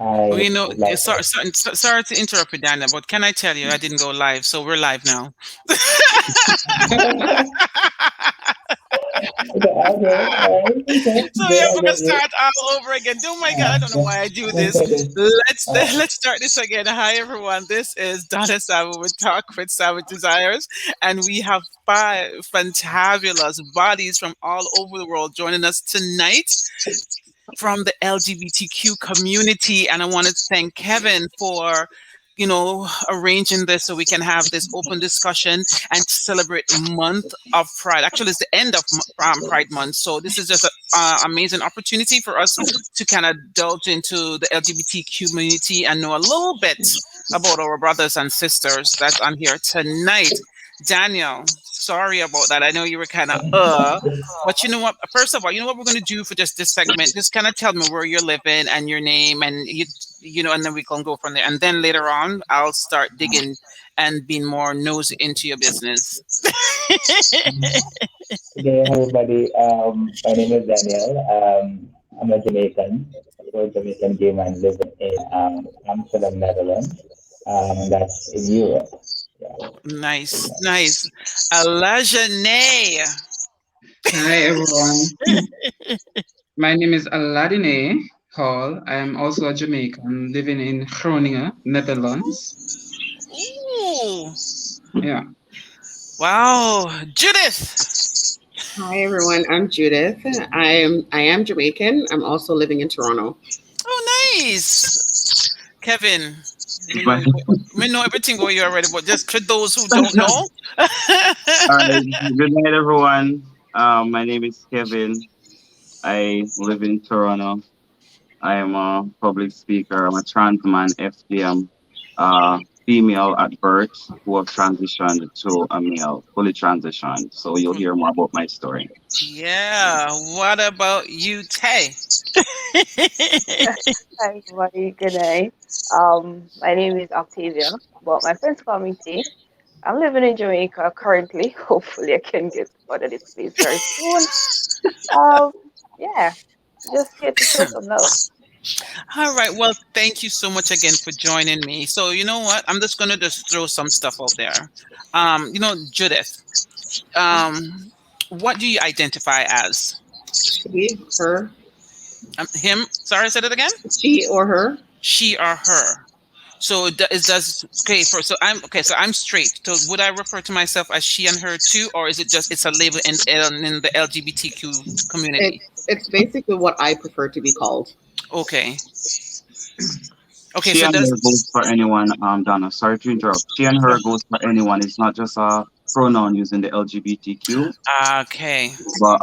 I Well, would like sorry to interrupt you, Dana, but can I tell you, I didn't go live, so we're live now. okay, okay, all right, okay, So good, yeah, I we're gonna get you. start all over again. Oh my God, I don't know Yeah, why I do one this. second. Let's Uh, let's start this again. Hi everyone, this is Donna Savage with Talk with Savage Desires, and we have five fantabulous bodies from all over the world joining us tonight from the LGBTQ community. And I want to thank Kevin for, arranging this so we can have this open discussion and celebrate month of Pride. Actually, it's the end of Pride month. So this is just an amazing opportunity for us to kind of delve into the LGBTQ community and know a little bit about our brothers and sisters that's on here tonight. Daniel, sorry about that. I know you were kind of but you know what? First of all, you know what we're going to do for just this segment? Just kind of tell me where you're living and your name, and and then we can go from there. And then later on, I'll start digging and being more nosy into your business. okay, hi everybody. My name is Daniel. I'm a Jamaican, so Jamaican gay man living in Amsterdam, Netherlands. That's in Europe. Yeah. Nice, nice. Alladijnae. Hi everyone. My name is Alladijnae Hall. I am also a Jamaican living in Groningen, Netherlands. Ooh, Yeah. wow. Judith. Hi everyone, I'm Judith. I am Jamaican. I'm also living in Toronto. Oh, nice. Kevin. We know everything about you already, but just for those who don't know. Good night, everyone. My name is Kevin. I live in Toronto. I am a public speaker. I'm a trans man, FDM, female at birth who have transitioned to a male, fully transitioned. So you'll hear more about my story. Yeah. What about you, Taye? Hi, everybody. Good day. My name is Octavia, but my friends call me T. I'm living in Jamaica currently. Hopefully, I can get out of this place very soon. Um, yeah, just here to show some love. All right. Well, thank you so much again for joining me. So you know what? I'm just gonna just throw some stuff out there. Judith. What do you identify as? She, her, Him? Sorry, said it again. she or her. She or her. So it does okay. So I'm straight. So would I refer to myself as she and her too, or is it just it's a label in the LGBTQ community? It's basically what I prefer to be called. Okay. Okay. She So and her does goes for anyone, Donna. Sorry to interrupt. She and her goes for anyone. It's not just a pronoun using the LGBTQ. okay. But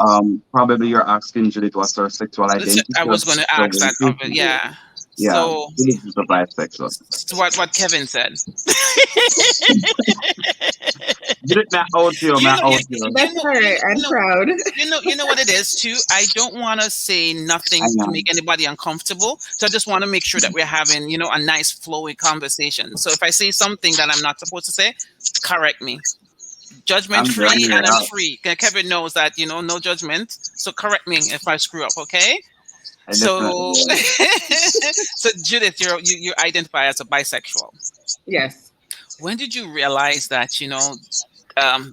probably you're asking Judith what's her sexual identity. I was going to ask that. Yeah. Yeah, So Judith is a bisexual. what Kevin said. Judith, me out you, me out you. That's all right. I'm proud. You know what it is too. I don't want to say nothing I to know. make anybody uncomfortable. So I just want to make sure that we're having, a nice flowy conversation. So if I say something that I'm not supposed to say, correct me. Judgment I'm free, done here. and I'm free. Kevin knows that, no judgment. So correct me if I screw up, okay? I So, definitely so Judith, you identify as a bisexual. Yes. When did you realize that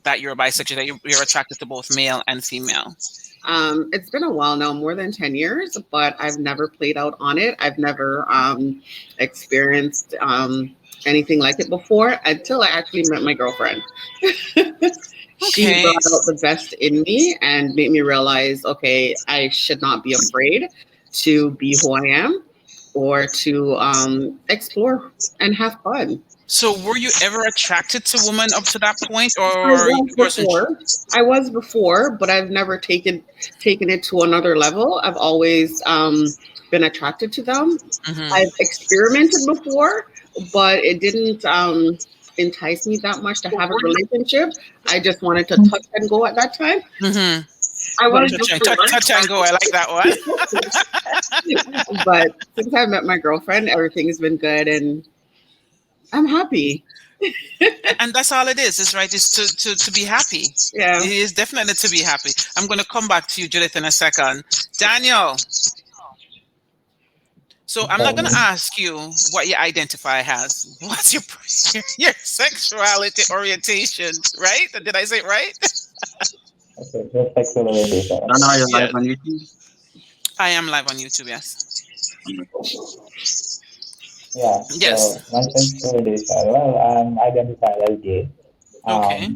that you're a bisexual, that you're attracted to both male and female? It's been a while now, more than 10 years, but I've never played out on it. I've never experienced anything like it before until I actually met my girlfriend. She Okay. brought out the best in me and made me realize, okay, I should not be afraid to be who I am or to explore and have fun. So, were you ever attracted to women up to that point, I or was before, but I've never taken it to another level. I've always been attracted to them. Mhm. I've experimented before, but it didn't entice me that much to have a relationship. I just wanted to touch and go at that time. Mhm. I wanted to touch and go. I like that one. But since I met my girlfriend, everything's been good, and I'm happy. And that's all it is right? Is to be happy. Yeah. It is definitely to be happy. I'm going to come back to you, Judith, in a second. Daniel. So I'm not gonna ask you what you identify as. What's your your sexuality orientation, right? Did I say it right? Okay, just sexual orientation. And Okay. are you live Yes, on YouTube? I am live on YouTube. Yes, Yeah. yes. So my sexual orientation. Well, I identify as gay. Okay.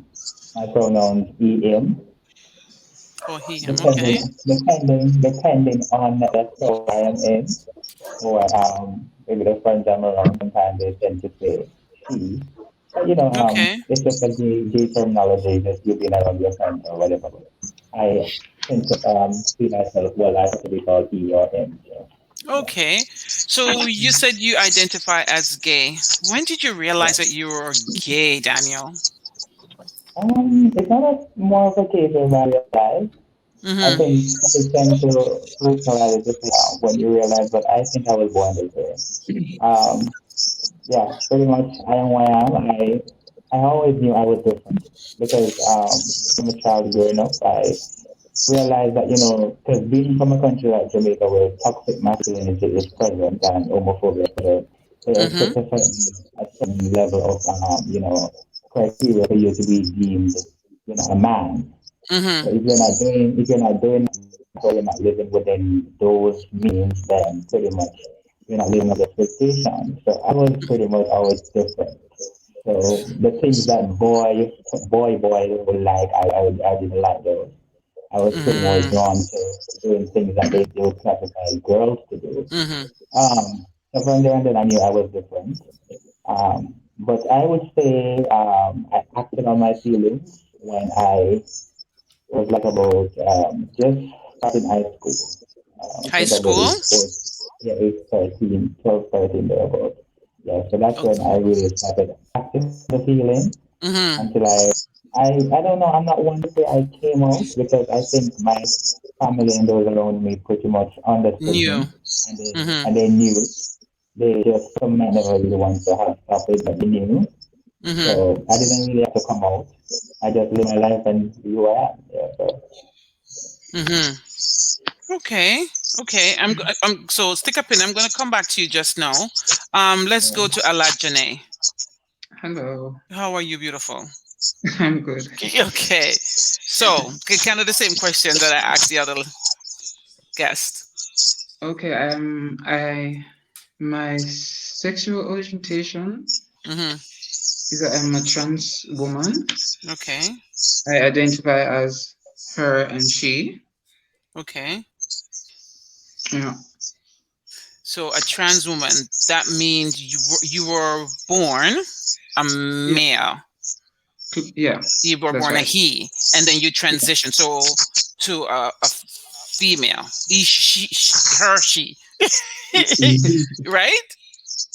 My pronouns he him. Oh, he, him. Okay. Depending on the store I am in, or maybe the friends I'm around, sometimes they tend to say she. But Okay. it's just a gay terminology, just you being around your friends or whatever. I tend to see myself, well, I have to be called he or him. So yeah. Okay. So you said you identify as gay. When did you Yeah. realize that you were gay, Daniel? It's not a more of a case of I realize. I Mm-hmm. think people tend to personalize it when you realize, but I think I was born this way. Um, yeah, pretty much I am who I am. I always knew I was different because from a child growing up, I realized that, because being from a country like Jamaica where toxic masculinity is present and homophobia is present, there's Mm-hmm. such a certain level of, criteria for you to be deemed, a man. Mm-hmm. So if you're not doing that, or you're not living within those means, then pretty much you're not living up to expectations. So I was pretty much always different. So the things that boy would like, I didn't like those. I was pretty more Mm-hmm. drawn to doing things that they would classify girls to do. Mm-hmm. So from there and then I knew I was different. But I would say I acted on my feelings when I was like about just starting high school. I High think about school? age 4, yeah, age 13, 12, 13 thereabout. Yeah, so that's when Okay. I really started acting on the feeling Mm-hmm. until I don't know, I'm not one to say I came out because I think my family and those around me pretty much understood New. me Mm-hmm. and they knew. They just some might never really want to have stuff with, but they knew. Mm-hmm. So I didn't really have to come out. I just live my life and be who I am. Yeah, so Mm-hmm. Okay. Okay. I'm so stick a pin. I'm gonna come back to you just now. Let's go to Alladijnae. Hello. How are you, beautiful? I'm good. Okay. So kind of the same question that I asked the other guest. Okay, I my sexual orientation Mm-hmm. is that I'm a trans woman. Okay. I identify as her and she. Okay. Yeah. So a trans woman, that means you were born a Yeah. male. Yeah. You were That's born a right. he, and then you Yeah. transition to a female. He, her, she, right?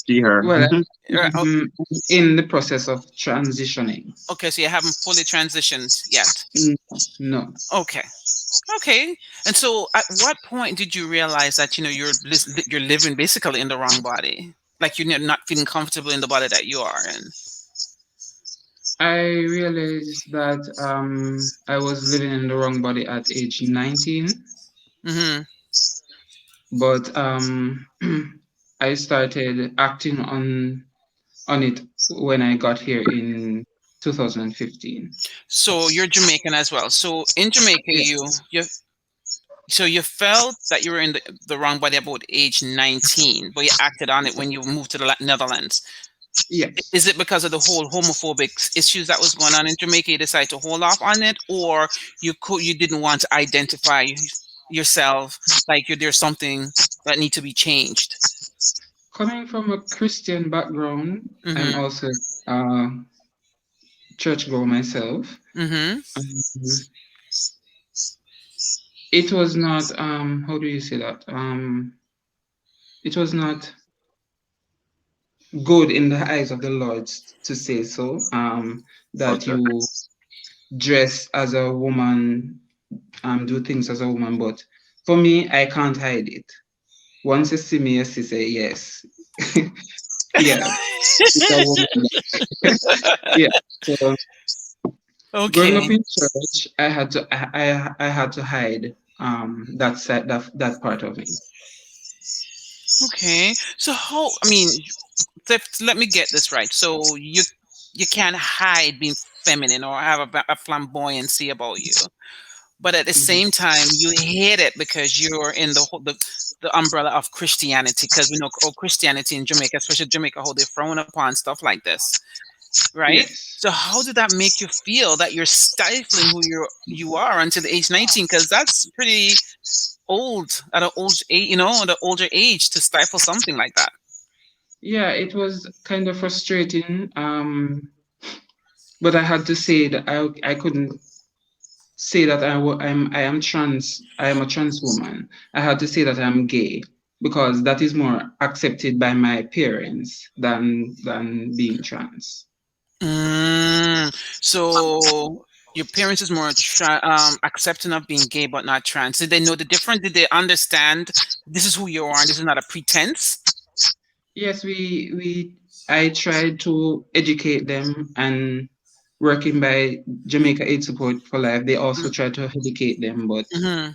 See her. Well, Oh, I'm in the process of transitioning. okay, so you haven't fully transitioned yet. Mm, No. Okay. Okay. And so at what point did you realize that you're living basically in the wrong body? Like you're not feeling comfortable in the body that you are in. I realized that I was living in the wrong body at age 19, Mhm. but I started acting on it when I got here in 2015. So you're Jamaican as well. So in Jamaica Yeah. you felt that you were in the wrong body about age 19, but you acted on it when you moved to the Netherlands. Yes. Is it because of the whole homophobic issues that was going on in Jamaica? You decided to hold off on it, or you didn't want to identify yourself like there's something that need to be changed? Coming from a Christian background, I'm Mm-hmm. also a churchgoer myself. Mm-hmm. Um, it was not how do you say that? It was not good in the eyes of the Lord to say so. That Okay. you dress as a woman, do things as a woman. But for me, I can't hide it. Once you see me, you say yes. Yeah, it's a woman. Yeah. So growing up Okay. in church, I had to hide that side that part of me. Okay. So how? I mean, let me get this right. So you can't hide being feminine or have a flamboyancy about you, but at the Mhm. same time, you hate it because you're in the umbrella of Christianity. Because we know Christianity in Jamaica, especially Jamaica, how they frown upon stuff like this, right? Yes. So how did that make you feel that you're stifling who you are until the age 19? Because that's pretty old at an old age, at an older age to stifle something like that. Yeah, it was kind of frustrating. But I had to say that I couldn't say that I am trans. I am a trans woman. I had to say that I'm gay because that is more accepted by my parents than being trans. So your parents is more accepting of being gay but not trans. Did they know the difference? Did they understand this is who you are and this is not a pretense? Yes, we I tried to educate them, and working by Jamaica Aid Support for Life, they also try to educate them, but Mm-hmm.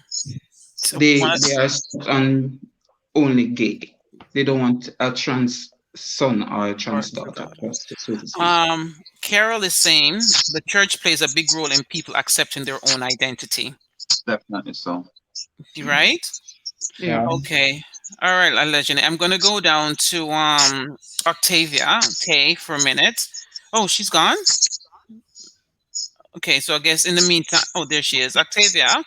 So they are stuck on only gay. They don't want a trans son or a trans daughter, so to speak. Carol is saying the church plays a big role in people accepting their own identity. Definitely so. Right? Yeah. Yeah. Okay. All right, Alladijnae. I'm gonna go down to Octavia Taye for a minute. Oh, she's gone? Okay, so I guess in the meantime, oh, there she is. Octavia,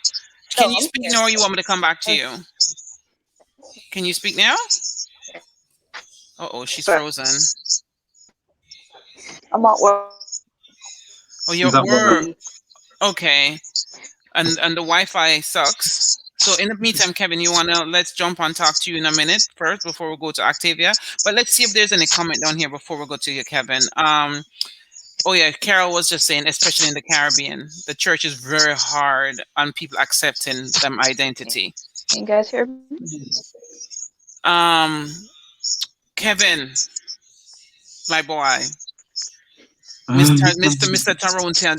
can No, you I'm speak here. now or you want me to come back to you? Can you speak now? Oh, she's But frozen. I'm at work. Oh, you're She's at at work. work. Okay. And the Wi-Fi sucks. So in the meantime, Kevin, let's jump on talk to you in a minute first before we go to Octavia. But let's see if there's any comment down here before we go to you, Kevin. Oh yeah, Carol was just saying, especially in the Caribbean, the church is very hard on people accepting them identity. Can you guys hear me? Um, Kevin, my boy, Mr.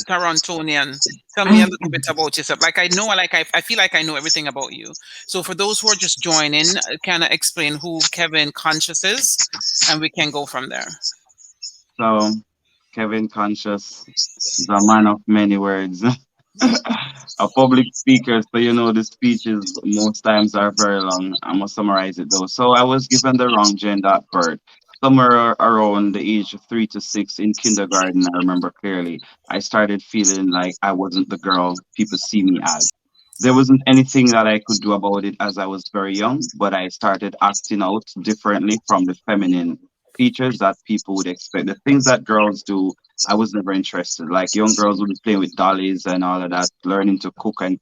Torontonian, tell me a little bit about yourself. I feel like I know everything about you. So for those who are just joining, kind of explain who Kevin Conscious is, and we can go from there. So, Kevin Conscious is a man of many words. A public speaker, so the speeches most times are very long. I must summarize it though. So I was given the wrong gender at birth. Somewhere around the age of 3 to 6 in kindergarten, I remember clearly. I started feeling like I wasn't the girl people see me as. There wasn't anything that I could do about it as I was very young, but I started acting out differently from the feminine features that people would expect. The things that girls do, I was never interested. Like young girls would be playing with dollies and all of that, learning to cook and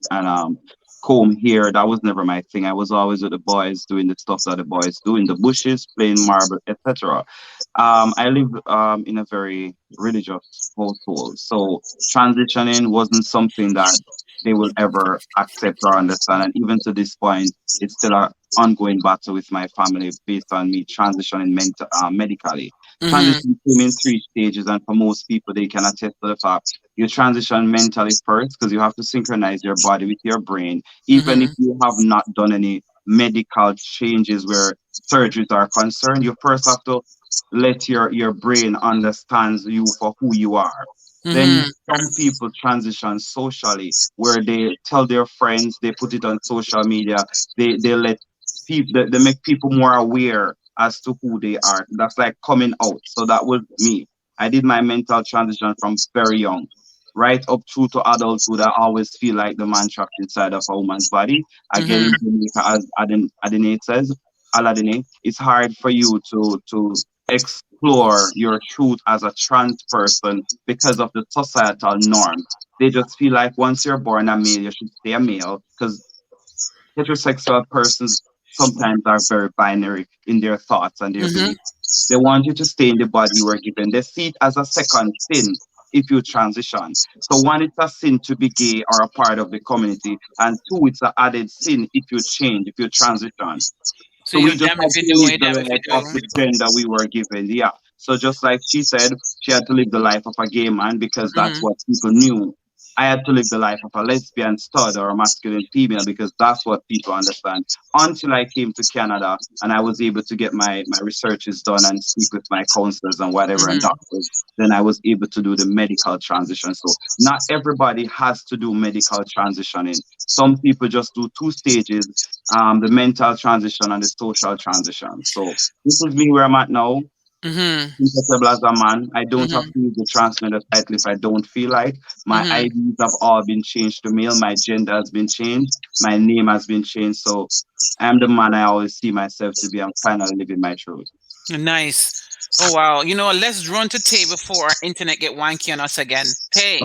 comb hair. That was never my thing. I was always with the boys doing the stuff that the boys do in the bushes, playing marble, etc. I live in a very religious household, so transitioning wasn't something that they will ever accept or understand. And even to this point, it's still an ongoing battle with my family based on me transitioning medically. Mm-hmm. Transition came in 3 stages, and for most people, they can attest to the fact you transition mentally first because you have to synchronize your body with your brain, even if Mm-hmm. you have not done any medical changes where surgeries are concerned. You first have to let your brain understands you for who you are. Then Mm-hmm. some people transition socially where they tell their friends, they put it on social media, they let people they make people more aware as to who they are. That's like coming out. So that was me. I did my mental transition from very young, right up through to adulthood. I always feel like the man trapped inside of a woman's body. Again, Mm-hmm. in Jamaica, as Adine says, Alladijnae, it's hard for you to explore your truth as a trans person because of the societal norms. They just feel like once you're born a male, you should stay a male because heterosexual persons sometimes are very binary in their thoughts and their Mm-hmm. beliefs. They want you to stay in the body you were given. They see it as a second sin if you transition. So one, it's a sin to be gay or a part of the community, and two, it's an added sin if you change, if you transition. So So we you're just damn had if you to do, live you the damn if you life of do. the gender we were given. Yeah. So just like she said, she had to live the life of a gay man because that's Mm-hmm. what people knew. I had to live the life of a lesbian stud or a masculine female because that's what people understand. Until I came to Canada and I was able to get my researches done and speak with my counselors and whatever and doctors, then I was able to do the medical transition. So not everybody has to do medical transitioning. Some people just do two stages, the mental transition and the social transition. So this is me where I'm at now. Comfortable as a man. I don't have to use the transgender title if I don't feel like. My IDs have all been changed to male. My gender has been changed. My name has been changed. So I'm the man I always see myself to be. I'm finally living my truth. Nice. Oh wow. You know what? Let's run to Taye before our internet get wonky on us again. Taye.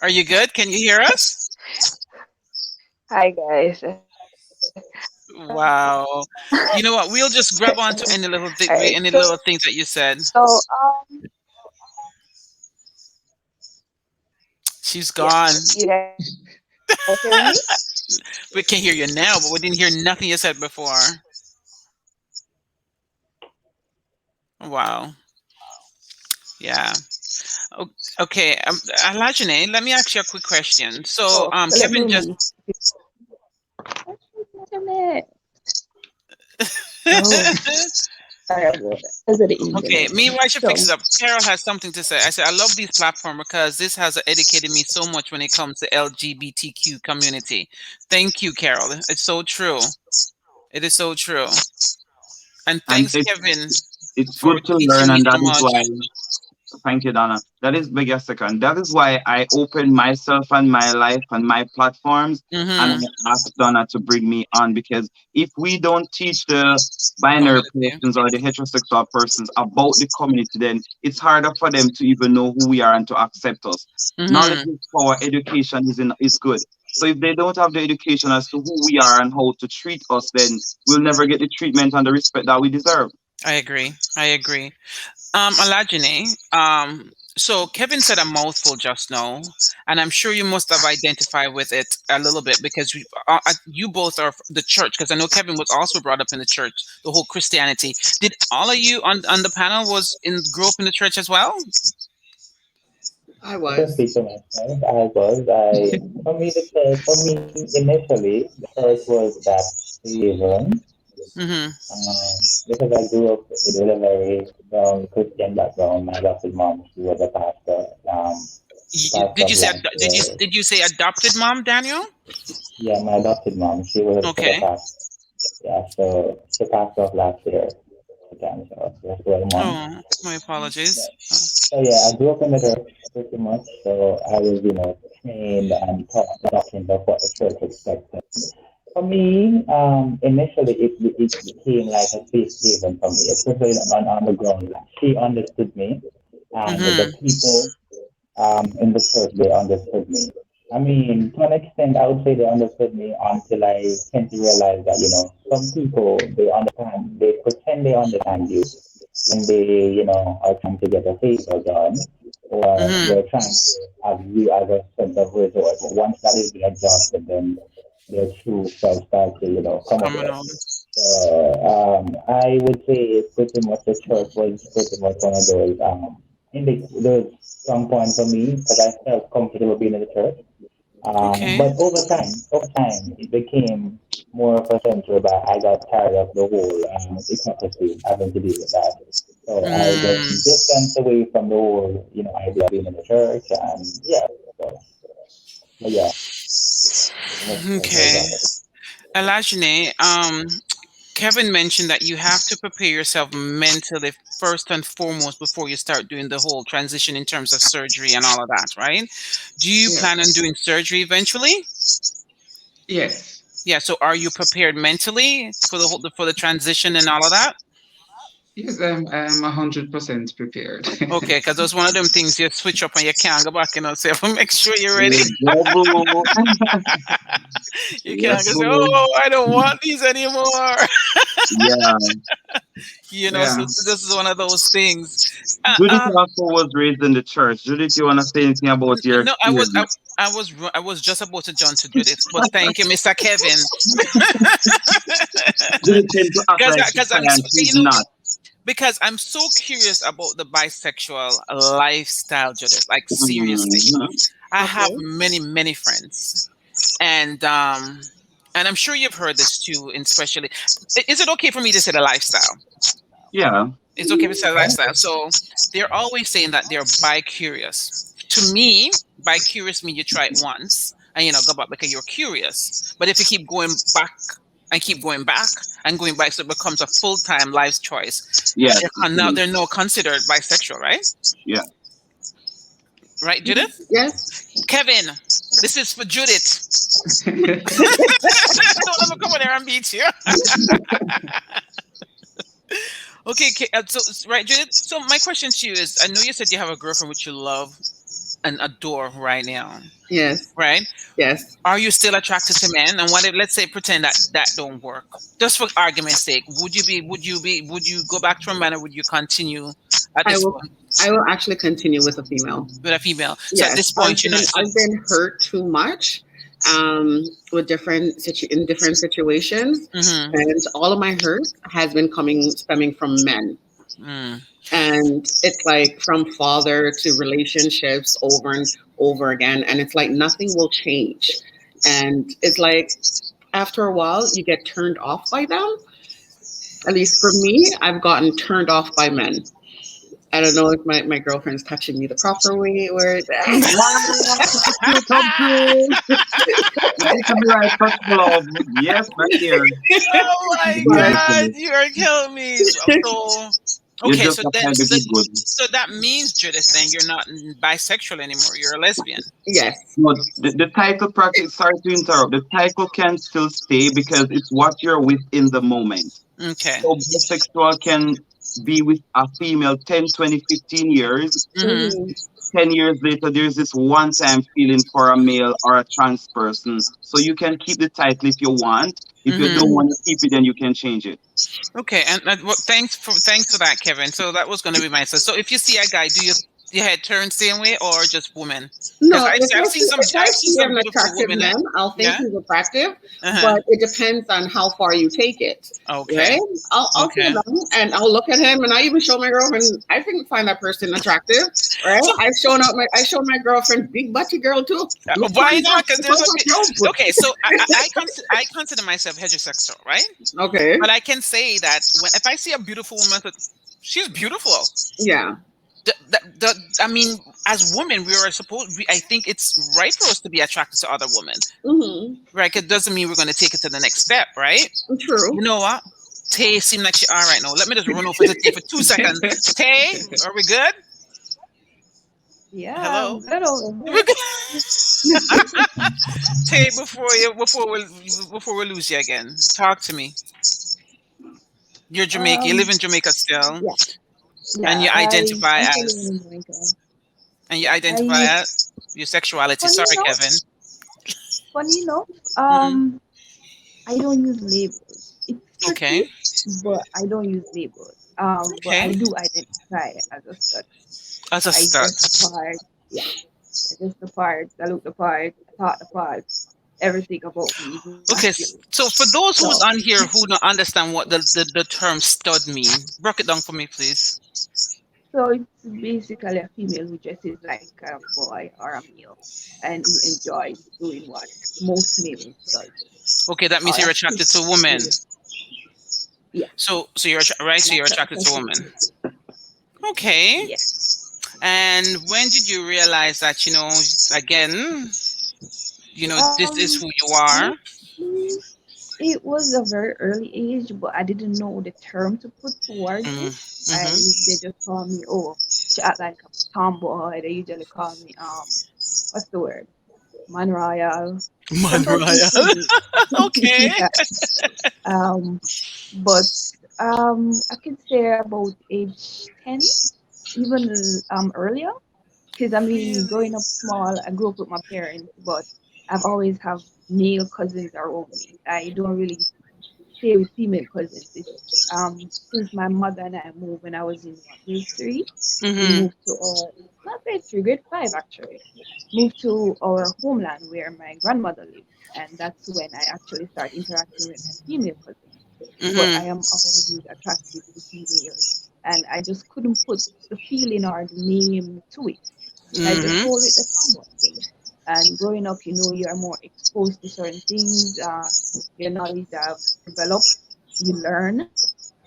Are you good? Can you hear us? Hi guys. Wow. You know what? We'll just grab onto any little things that you said. So She's gone. you guys hear me? We can hear you now, but we didn't hear nothing you said before. Wow. Yeah. Okay. Alladijnae, let me ask you a quick question. So, Kevin just. Okay, meanwhile she fixes up. Carol has something to say. I said I love these platforms because this has educated me so much when it comes to LGBTQ community. Thank you, Carol. It's so true. It is so true. And thanks, Kevin. It's good to learn, and that is why. Thank you, Donna. That is big a second. That is why I open myself and my life and my platforms and I ask Donna to bring me on, because if we don't teach the binary persons or the heterosexual persons about the community, then it's harder for them to even know who we are and to accept us. Knowledge is power, education is good. So if they don't have the education as to who we are and how to treat us, then we'll never get the treatment and the respect that we deserve. I agree. Alladijnae, so Kevin said a mouthful just now, and I'm sure you must have identified with it a little bit because you both are the church, because I know Kevin was also brought up in the church, the whole Christianity. Did all of you on the panel grew up in the church as well? I was. For me, initially, the church was that even. Because I grew up with a very Christian background. My adopted mom, she was a pastor. Did you say adopted mom, Daniel? Yeah, my adopted mom. She was a pastor. Yeah, so she passed off last year. Oh, my apologies. So yeah, I grew up in the church pretty much. So I was, trained and taught doctrines of what the church expected. For me, initially it became like a safe haven for me, especially on the ground. She understood me, and the people in the church, they understood me. I mean, to an extent, I would say they understood me until I came to realize that, some people, they pretend they understand you, and they, are trying to get a favor done, or they're trying to have you as a sense of resort. But once that is exhausted, then their true self start to, come up. I would say pretty much the church was pretty much one of those, those strong points for me, because I felt comfortable being in the church. But over time, it became more of a center that I got tired of the whole hypocrisy having to deal with that. So I just distanced away from the whole, idea of being in the church, and yeah. Okay. Alladijnae, Kevin mentioned that you have to prepare yourself mentally first and foremost before you start doing the whole transition in terms of surgery and all of that, right? Do you plan on doing surgery eventually? Yes. Yeah. So, are you prepared mentally for the transition and all of that? Yes, I'm 100% prepared. Okay, because there's one of them things you switch up and you can't go back, so make sure you're ready. You can't go say, I don't want these anymore. So this is one of those things. Judith also was raised in the church. Judith, you want to say anything about your experience? I was just about to jump to Judith, but thank you, Mr. Kevin. Judith came to act like she's not. because I'm so curious about the bisexual lifestyle, Judith. Like seriously, Mhm. I have Okay. many friends, and I'm sure you've heard this too. And especially, is it okay for me to say the lifestyle? Yeah. It's okay to say the lifestyle. So they're always saying that they're bi curious. To me, bi curious means you try it once and go back because you're curious. But if you keep going back and keep going back and going back, so it becomes a full time life choice. Yes. Now they're no considered bisexual, right? Yeah. Right, Judith? Yes. Kevin, this is for Judith. Don't let me come in there and beat you. Okay, so right, Judith. So my question to you is: I know you said you have a girlfriend which you love and adore right now, Yes. right? Yes. Are you still attracted to men? And what if, let's say, pretend that don't work, just for argument's sake? Would you go back to a man, or would you continue at I this will. point I will actually continue with a female. with a female? So at Yes, this point, you're not. So, I've been hurt too much with in different situations, mm-hmm, and all of my hurt has been stemming from men. mm, And it's like from father to relationships over and over again. And it's like nothing will change. And it's like after a while, you get turned off by them. At least for me, I've gotten turned off by men. I don't know if my girlfriend's touching me the proper way or Wow. Come through. This is where I touch love. Yes, right here. oh my but God, you're killing me. So You okay, just so have that to be good. so that means, Judith, then you're not bisexual anymore. You're a lesbian. yes. No, the title practice, sorry to interrupt. The title can still stay because it's what you're with in the moment. Okay. So bisexual can be with a female 10, 20, 15 years. Mm-hmm. Mhm. 10 years later, there's this one time feeling for a male or a trans person. So you can keep the title if you want. If you don't Mm-hmm. want to keep it, then you can change it. Okay, and thanks for that, Kevin. So that was going to be my answer. So if you see a guy, do your head turn same way or just women? Because No, I've seen some if I see an beautiful attractive women. man, I'll think Yeah. he's attractive, Uh-huh. but it depends on how far you take it, Okay. right? I'll see Okay. them and I'll look at him, and I even show my girlfriend. I find that person attractive, right? So I showed my girlfriend big butty girl too. Look why fine, not? Because look fine, okay. So I consider myself heterosexual, right? okay, But I can say that if I see a beautiful woman, she's beautiful. yeah, I mean, as women, we are supposed. I think it's right for us to be attracted to other women, right? It doesn't mean we're going to take it to the next step, right? true. You know what? Taye seems like she all right now. Let me just run over to Taye for 2 seconds. Taye, are we good? Yeah, Hello. I'm good over We're here. good. Taye, before we lose you again, talk to me. You're Jamaica. You live Um, in Jamaica still, yeah, and yeah. you identify I'm still as, living in Jamaica. and you identify I as your sexuality. funny Sorry, enough, Kevin. funny enough, Hmm. I don't use labels. It's tricky, Okay. but I don't use labels. But I Okay. do identify as a stud. As a I stud. dress the part. Yeah, I dress the part. I look the part. I talk the part. Everything about me is Okay. masculine. So for those So, who's on here who don't understand what the term stud mean, break it down for me, please. so it's basically a female who dresses like a boy or a male, and who enjoys doing what most males does, Okay, that means or you're a attracted to female. women. Yeah, So you're right. So not you're attracted to attracted. women. Okay. Yeah. And when did you realize that again, this is who you are? Honestly, it was a very early age, but I didn't know the term to put towards it. They just call me, oh, she act like a tomboy. They usually call me, what's the word? Man Royal. Some persons Manraya. still do. Okay. Yeah. Um, but I could say about age 10, even earlier. Because I mean, growing up small, I grew up with my parents, but I've always have male cousins around me. I don't really stay with female cousins. It's since my mother and I moved when I was in what, grade 3, we Mm-hmm. moved to our not grade 3, grade 5 actually. Moved to our homeland where my grandmother lived, and that's when I actually started interacting with my female cousins. But I Mm-hmm. am always attracted to females. and I just couldn't put the feeling or the name to it. I just Mm-hmm. roll with the tomboy thing. And growing up, you're more exposed to certain things. Your knowledge have developed. You learn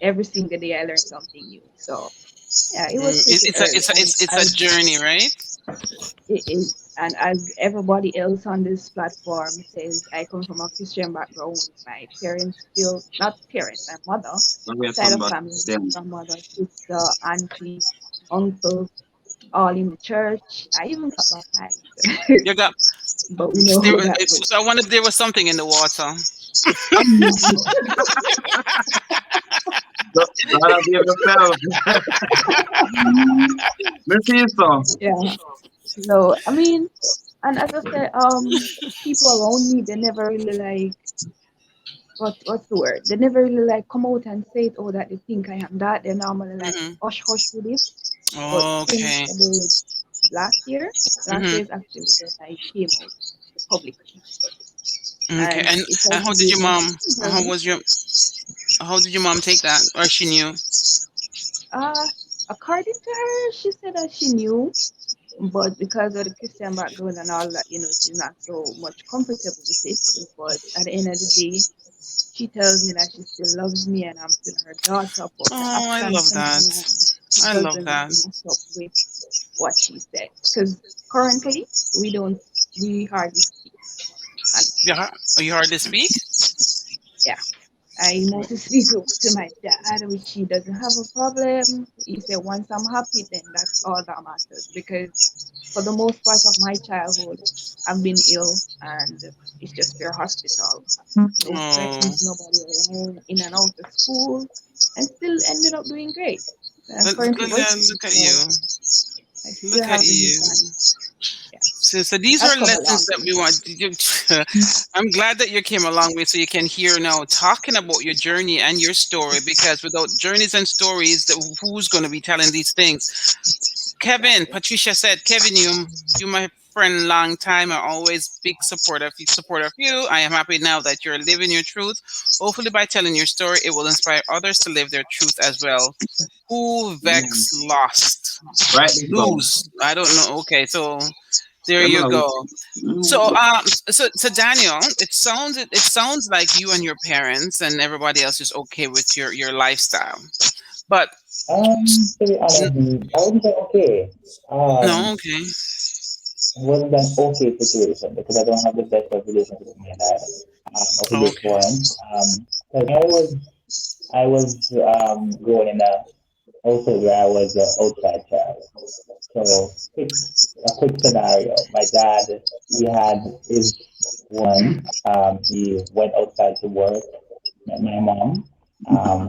every single day. I learn something new. So yeah, it was pretty It's a early, it's a and it's a as journey, right? it is, and as everybody else on this platform says, I come from a Christian background. My parents still not parents, my mother When we are side talking of about family, them, grandmother, sister, auntie, uncle, all in the church. I even got baptized, You got but we know there. how that goes. So I wonder if there was something in the water. Donna be yourself. Me see so. Yeah. So I mean, and as I said, people around me, they never really like what's the word? They never really like come out and say it, oh, that they think I am that. They normally like Hmm. hush hush with it. But since Okay. about last year is actually when I came out publicly, Okay. and it has And how did your been mom? a How journey. was your? How did your mom take that? Or she knew? Uh, According to her, she said that she knew, but because of the Christian background and all that, she's not so much comfortable with it. But at the end of the day, she tells me that she still loves me and I'm still her daughter, but the Oh, I actions love that. sometimes I love doesn't that. match up with what she said. Because currently we hardly speak, You, honestly. you hardly speak? Yeah. I mostly speak to my dad, which he doesn't have a problem. He said once I'm happy, then that's all that matters. Because for the most part of my childhood, I've been ill and it's just pure hospital. No Oh, friends, nobody around, in and out of school, and still ended up doing great. I'm currently yeah, working, look at so you. I still Look at have the you. youth and yeah, So these I've are come a lessons long that way. we want. I'm glad that you came a long way so you can hear now talking about your journey and your story because without journeys and stories, who's going to be telling these things? Kevin, Exactly. Patricia said, Kevin, you my friend long time. I always big supporter of you. I am happy now that you're living your truth. Hopefully by telling your story, it will inspire others to live their truth as well. Who Mm. vex lost? Right, this song. Lose. I don't know. Okay, so there Let me you know. go. So, so Daniel, it sounds like you and your parents and everybody else is okay with your lifestyle, but To be n- honest, I wouldn't say okay. no, okay. It wasn't an okay situation because I don't have the best of relationship with my dad up to this Okay. point. Because I was growing in a household where I was an outside child. So a quick scenario. My dad, he had his woman. He went outside to work. Met my mom.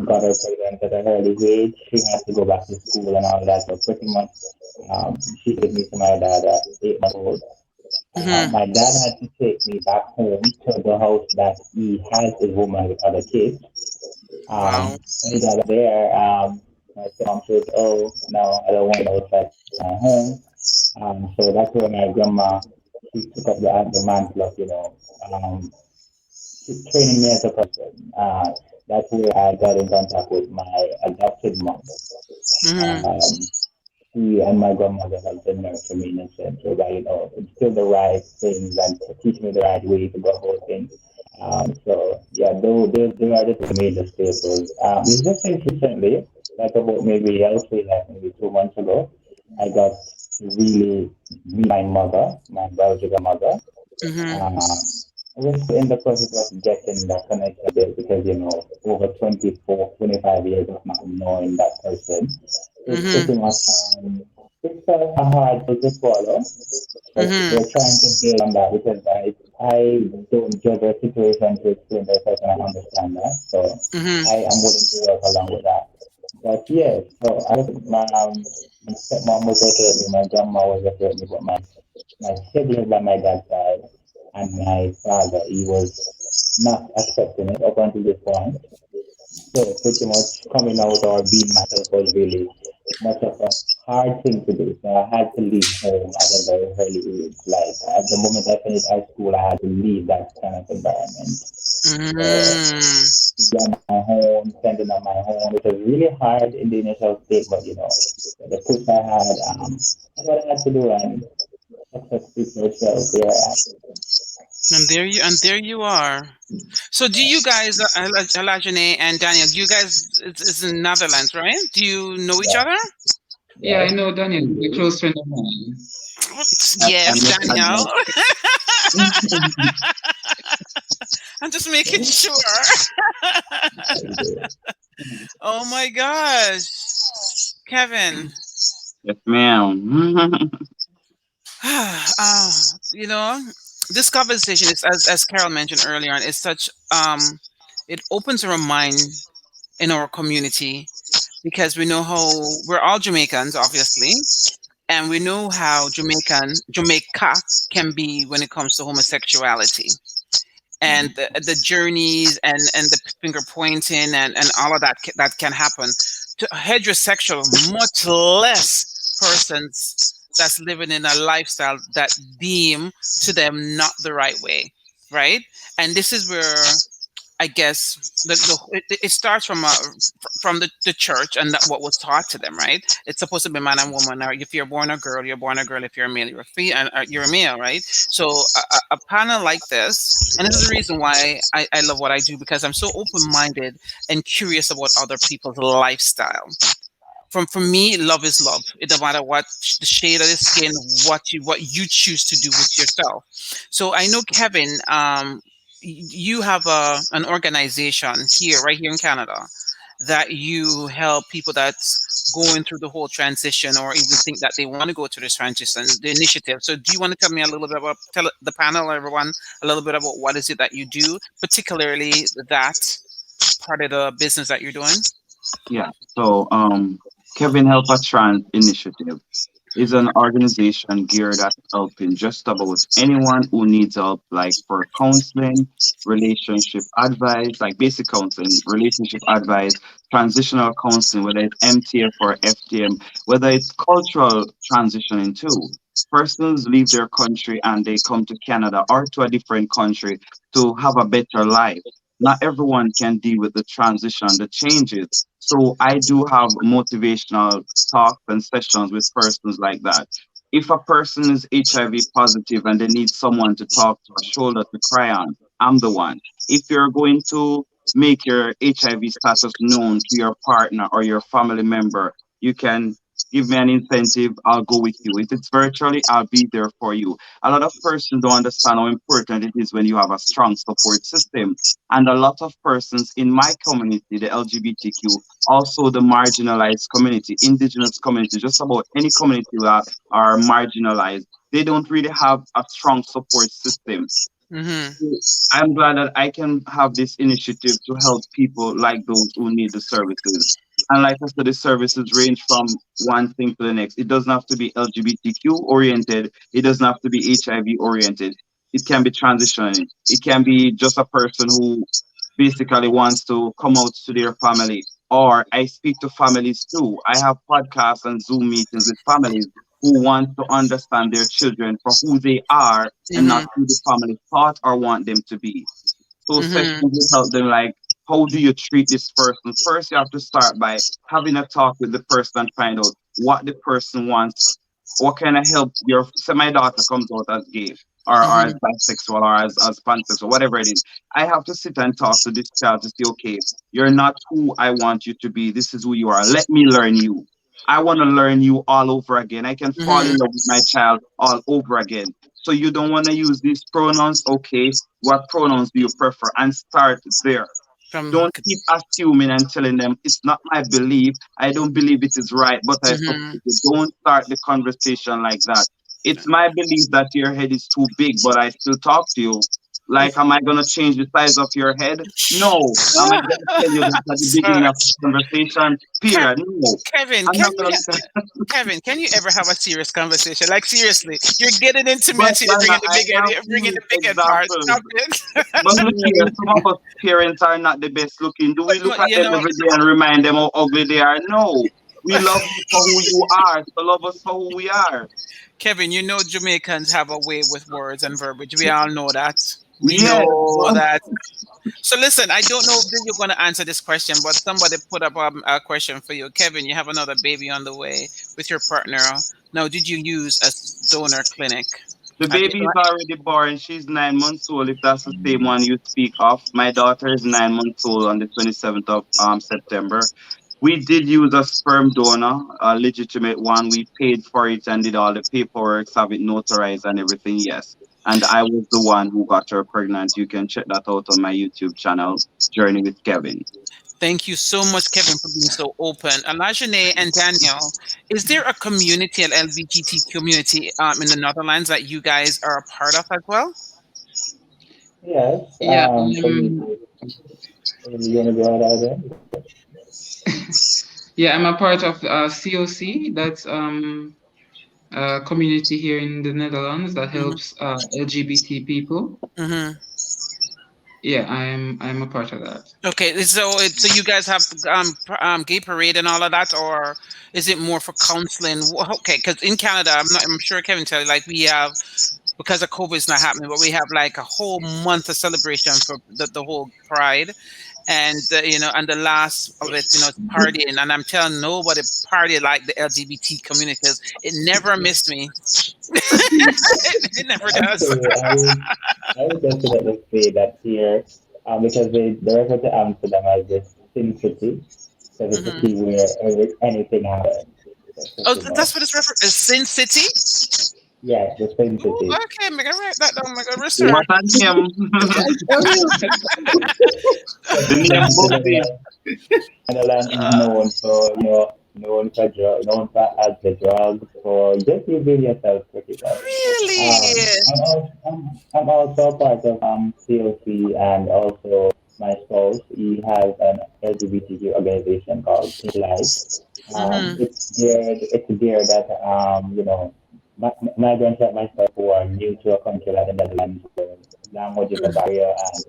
Got her pregnant at an early age. She had to go back to school and all that. So pretty much, she gave me to my dad at 8 months old. Hmm. My dad had to take me back home to the house that he has his woman with other kids. Wow. When he got there, my mom said, "Oh no, I don't want to outside my home." So that's where my grandma she took up the mantle of training me as a person. That's where I got in contact with my adopted mom. Hmm. Um, she and my grandmother have been nurturing me in a sense whereby, instill the right things and to teach me the right way to go about things. So yeah, those are the two major staples. It's just since recently, like about maybe I would say like maybe 2 months ago, I got to really meet my mother, my biological mother. Hmm. We're still in the process of getting that connection built because, over 24, 25 years of not knowing that person, it's Hmm. pretty much, it's a hard pill to swallow. But Hmm. we're trying to build on that because I don't judge their situation to explain their person. I understand that. So Hmm. I am willing to work along with that. But yes, so my stepmom was okay with me, my grandma was okay with me, but my siblings by my dad's side and my father, he was not accepting it up until this point. So pretty much coming out or being myself was really much of a hard thing to do. So I had to leave home at a very early age. Like at the moment I finished high school, I had to leave that kind of environment. So Mm. to be on my own, spending on my own, which was really hard in the initial state, but the push I had, that's what I had to do, and success speaks for itself. Here I am. And there you are. So do you guys, Alladijnae and Daniel, do you guys, it's in Netherlands, right? Do you know each Yeah, other? Yeah, I yes. know Daniel, a close friend of mine. I Yes, met Daniel. Daniel. I'm just making sure. Very good. Oh my gosh. Kevin. Yes, ma'am. uh, you know, this conversation is, as Carol mentioned earlier, and it's such it opens our mind in our community because we know how we're all Jamaicans, obviously, and we know how Jamaica can be when it comes to homosexuality and the journeys and the finger pointing and all of that that can happen to heterosexual, much less persons that's living in a lifestyle that deem to them not the right way, right? And this is where I guess it starts from the church and that what was taught to them, right? It's supposed to be man and woman. Or if you're born a girl, you're born a girl. If you're a male, you're a male, right? So a panel like this, and this is the reason why I love what I do because I'm so open minded and curious about other people's lifestyle. For me, love is love. It doesn't matter what the shade of the skin, what you choose to do with yourself. So I know Kevin, you have an organization right here in Canada, that you help people that's going through the whole transition or even think that they want to go through this transition, the initiative. So do you want to tell me a little bit about, tell the panel, everyone, a little bit about what is it that you do, particularly that part of the business that you're doing? Yeah. So, Kevin Help a Trans Initiative is an organization geared at helping just about anyone who needs help, like for counseling, relationship advice, like basic counseling, relationship advice, transitional counseling, whether it's MTF or FTM, whether it's cultural transitioning too. Persons leave their country and they come to Canada or to a different country to have a better life. Not everyone can deal with the transition, the changes. So I do have motivational talks and sessions with persons like that. If a person is HIV positive and they need someone to talk to, a shoulder to cry on, I'm the one. If you're going to make your HIV status known to your partner or your family member, you can give me an incentive, I'll go with you. If it's virtually, I'll be there for you. A lot of persons don't understand how important it is when you have a strong support system. And a lot of persons in my community, the LGBTQ, also the marginalized community, indigenous community, just about any community that are marginalized, they don't really have a strong support system. Mm-hmm. So I'm glad that I can have this initiative to help people like those who need the services. And like I said, the services range from one thing to the next. It doesn't have to be LGBTQ oriented. It doesn't have to be HIV oriented. It can be transitioning. It can be just a person who basically wants to come out to their family. Or I speak to families too. I have podcasts and Zoom meetings with families who want to understand their children for who they are and Mm-hmm. not who the family thought or want them to be. So sessions Mm-hmm. will help them like, how do you treat this person? First, you have to start by having a talk with the person and find out what the person wants. What kind of help your, say my daughter comes out as gay or as Mm-hmm. bisexual or as pansexual, whatever it is. I have to sit and talk to this child to say, okay, you're not who I want you to be. This is who you are. Let me learn you. I want to learn you all over again. I can fall Mm-hmm. in love with my child all over again. So you don't want to use these pronouns? Okay, what pronouns do you prefer? And start there. From Don't keep assuming and telling them it's not my belief. I don't believe it is right, but I support mm-hmm. it. Don't start the conversation like that. It's my belief that your head is too big, but I still talk to you. Like, am I gonna change the size of your head? No. Am I gonna tell you that at the beginning Sorry. of the conversation? Kev- Period. No. Kevin, I'm can not you gonna say. Kevin, can you ever have a serious conversation? Like seriously, you're getting into me But until Donna, I have you're bringing few the big head part. examples. Stop it. But look here, some of us parents are not the best looking. Do we look at You them know, every day and remind them how ugly they are? No. We love you for who you are. So love us for who we are. Kevin, you know Jamaicans have a way with words and verbiage. We all know that. We Yes. know that. So listen, I don't know if you're going to answer this question, but somebody put up a question for you. Kevin, you have another baby on the way with your partner. Now, did you use a donor clinic? The Have you baby is tried? already born. She's 9 months old, if that's the same one you speak of. My daughter is 9 months old on the 27th of September. We did use a sperm donor, a legitimate one. We paid for it and did all the paperwork, have it notarized and everything, yes. And I was the one who got her pregnant. You can check that out on my YouTube channel, Journey with Kevin. Thank you so much, Kevin, for being so open. Alladijnae and Daniel, is there a community, an LGBT community in the Netherlands that you guys are a part of as well? Yes. Yeah. For you, you wanna go ahead again? Yeah, I'm a part of COC. That's a community here in the Netherlands that Hmm. helps LGBT people. Hmm. Yeah, I'm a part of that. Okay, so you guys have gay parade and all of that, or is it more for counseling? Okay, because in Canada, I'm sure Kevin tell you, like we have, because of COVID is not happening, but we have like a whole month of celebration for the whole Pride, and and the last of it, is partying, and I'm telling nobody party like the LGBT community, 'cause it never missed me. It never does. Actually, I would definitely say that here, because they refer to Amsterdam as the Sin City, because it's the Hmm. city where anything happens. That's Oh, pretty much. that's what it's referred as, Sin City. Yeah, the Sin Oh, City. okay, I'm gonna write that down. I'm gonna research. What a name. I tell you. The name Bubsy. Netherlands is Uh, known for, known for as the drugs, for just you being yourself pretty much. really? I'm also a part of COC, and also my spouse, he has an LGBTQ organization called Pink Light. Hmm. It's there that, migrants like myself who are new to a country like the Netherlands, where language is a barrier and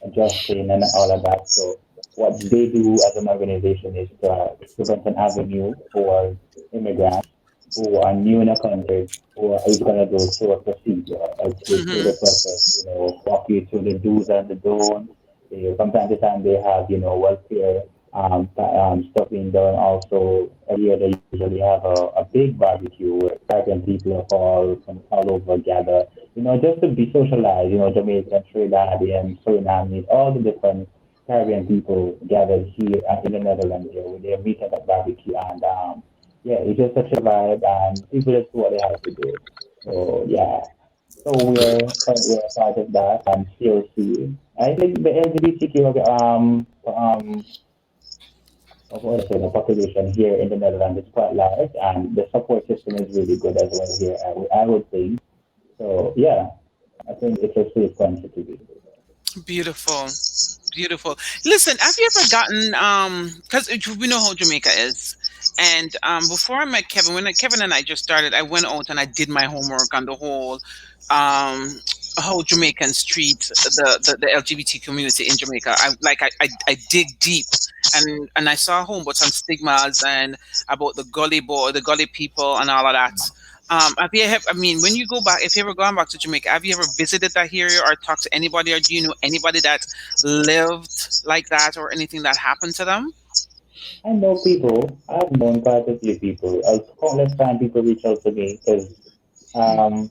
adjusting and all of that. So what they do as an organization is to prevent an avenue for immigrants who are new in a country, who is going to go through a procedure, through the Hmm. process, walk you through the do's and the don'ts. From time to time, they have, welfare stuff being done. Also, every year they usually have a big barbecue where Caribbean people of from all over gather, just to be socialized, Jamaican, Trinidadian, Surinamese, all the different Caribbean people gathered here in the Netherlands here, where they meet at that barbecue, and yeah, it's just such a vibe, and people just do what they have to do. So yeah, so we're currently a part of that, and COC. I think the LGBTQ of what I say, the population here in the Netherlands is quite large, and the support system is really good as well here. I would think so. Yeah, I think it's a safe country to be. Beautiful. Beautiful. Listen, have you ever gotten because we know how Jamaica is. And before I met Kevin, when Kevin and I just started, I went out and I did my homework on the um whole Jamaican street, the LGBT community in Jamaica. I dig deep, and I saw home but some stigmas and about the gully boy, the gully people and all of that. I mean, when you go back, if you ever gone back to Jamaica, have you ever visited that area or talked to anybody, or do you know anybody that lived like that or anything that happened to them? I know people. I've known quite a few people. Countless time people reach out to me because um,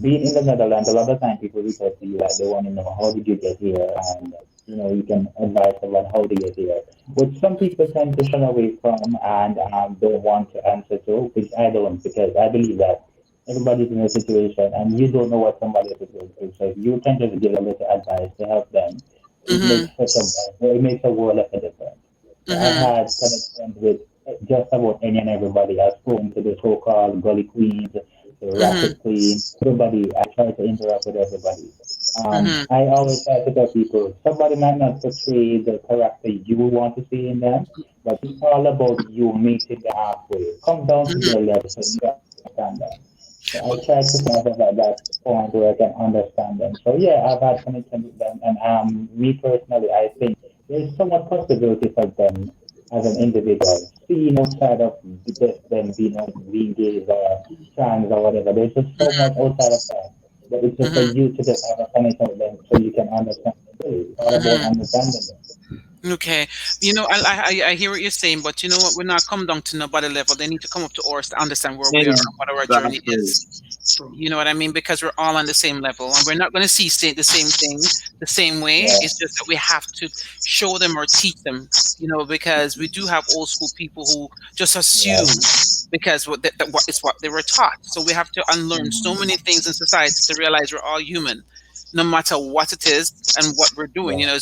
being in the Netherlands, a lot of time people reach out to you like they want to know how did you get here, and you can advise about how to get here, which some people tend to shun away from and don't want to answer to, which I don't, because I believe that everybody's in a situation and you don't know what somebody else is going through. So if you can just give a little advice to help them, it Mm-hmm. makes it makes a world of a difference. So I've Mm-hmm. had connections with just about any and everybody. I've spoken to the so-called gully queens, the Mm-hmm. ratchet queen, everybody. I try to interact with everybody. Mm-hmm. I always try to tell people somebody might not portray the character you want to see in them, but it's all about you meeting them halfway. Come down to Mm-hmm. their level so you understand them. So I try to put myself at that point where I can understand them. So yeah, I've had connection with them, and me personally, I think there's so much possibility for them as an individual, seeing outside of them being gays or trans or whatever. There's just so much outside of that. But it's just for Mhm. you to just have a connection with them so you can understand them. It's all about Mhm. understanding them. Okay, I hear what you're saying, but you know what? We're not come down to nobody level. They need to come up to us to understand where we are and what our journey Exactly. is. You know what I mean? Because we're all on the same level, and we're not going to see the same thing the same way. Yeah, It's just that we have to show them or teach them. You know, because we do have old school people who just yeah. assume because what is what they were taught. So we have to unlearn so Mm, many things in society to realize we're all human, no matter what it is and what we're doing. You yeah. know,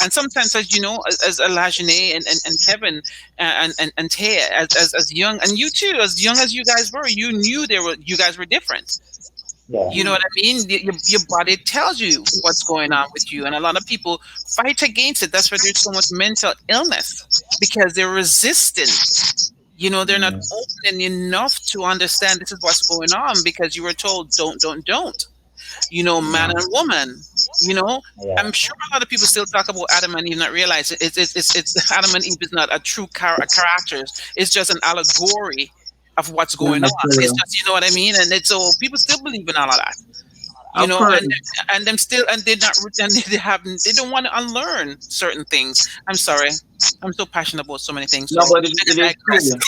and sometimes, as you know, as Alladijnae and Kevin and Taye, as young, and you too, as young as you guys were, you knew you guys were different. Yeah. You know what I mean? Your body tells you what's going on with you, and a lot of people fight against it. That's why there's so much mental illness because they're resistant. You know, they're not Mm, open enough to understand this is what's going on because you were told don't. You know, man mm, and woman. You know, yeah. I'm sure a lot of people still talk about Adam and Eve, not realize it's Adam and Eve is not a true characters. It's just an allegory of what's Yeah, going on. It's true. just, you know what I mean, and it's so people still believe in all of that. You Of know, course. and them still, and they're not, and they don't want to unlearn certain things. I'm sorry, I'm so passionate about so many things, No, so but I it gotta is digress. true.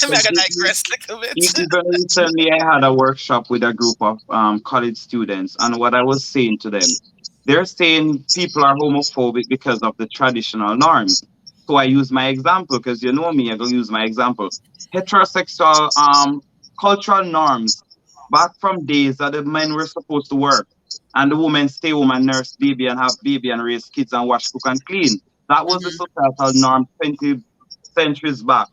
I 'Cause gotta digress a little bit. even recently, I had a workshop with a group of college students, and what I was saying to them, they're saying people are homophobic because of the traditional norms. So I use my example because you know me, I go use my example. Heterosexual cultural norms back from days that the men were supposed to work and the women stay home and nurse baby and have baby and raise kids and wash, cook, and clean. That was the Mhm, societal norm 20 centuries back.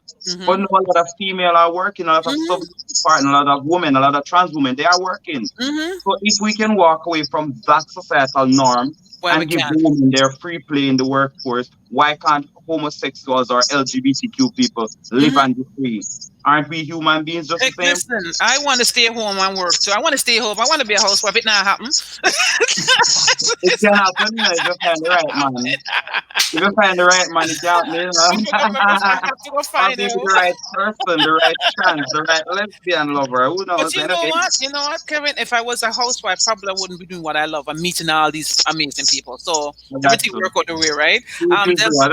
But mhm, now a lot of female are working, a lot of mhm, sub partner, a lot of women, a lot of trans women, they are working. mhm. So if we can walk away from that societal norm Why we and give can't? the women their free play in the workforce, why can't homosexuals or LGBTQ people live Mhm. and be free? Aren't we human beings just Hey, the same? listen, I want to stay home and work too. I want to stay home. I want to be a housewife. It not happen. It It's can not happen, you know, if you find the right man. If you find the right man, it can happen, you I know. have to go Or find maybe out. the right person, the right trans, the right lesbian lover, who But knows you know anyway. what? You know what, Kevin? If I was a housewife, probably I wouldn't be doing what I love. I'm meeting all these amazing people. So That's everything true. work out the way, right? Which is Del, what?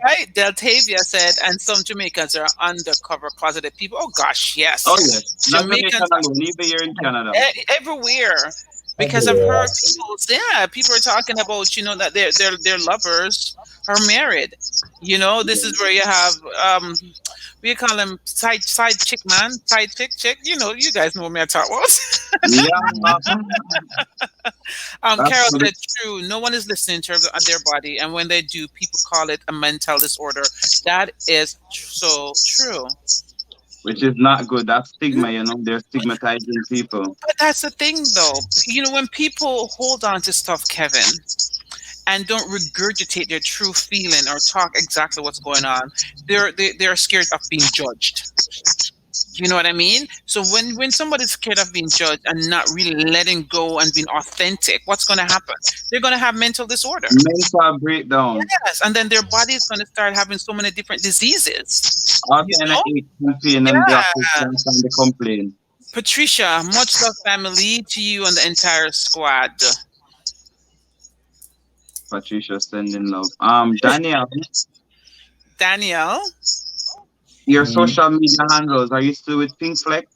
right? Deltavia said, and some Jamaicans are undercover closeted people. Oh gosh, Oh yes. yes, not Jamaica Jamaicans alone, even here in Canada. everywhere. Because I've Everywhere, heard actually. people, yeah, people are talking about, you know, that their lovers are married. You know, this is where you have we call them side chick man, side chick. You know, you guys know what I talk about. Yeah, Mm, that's Carol what it, said, true. No one is listening to their body, and when they do, people call it a mental disorder. That is so true. which is not good. That's stigma, you know. They're stigmatizing people. But that's the thing, though. You know, when people hold on to stuff, Kevin, and don't regurgitate their true feeling or talk exactly what's going on, they're scared of being judged. You know what I mean? So when somebody's scared of being judged and not really letting go and being authentic, what's going to happen? They're going to have mental disorder. Mental breakdown, Yes, and then their body is going to start having so many different diseases. all You kind of know? ache and pain, and they have to Yeah. stand and they complain. Patricia, much love, family, to you and the entire squad. Patricia sending love. Daniel, Danielle, your mm. social media handles, are you still with Pink Flex?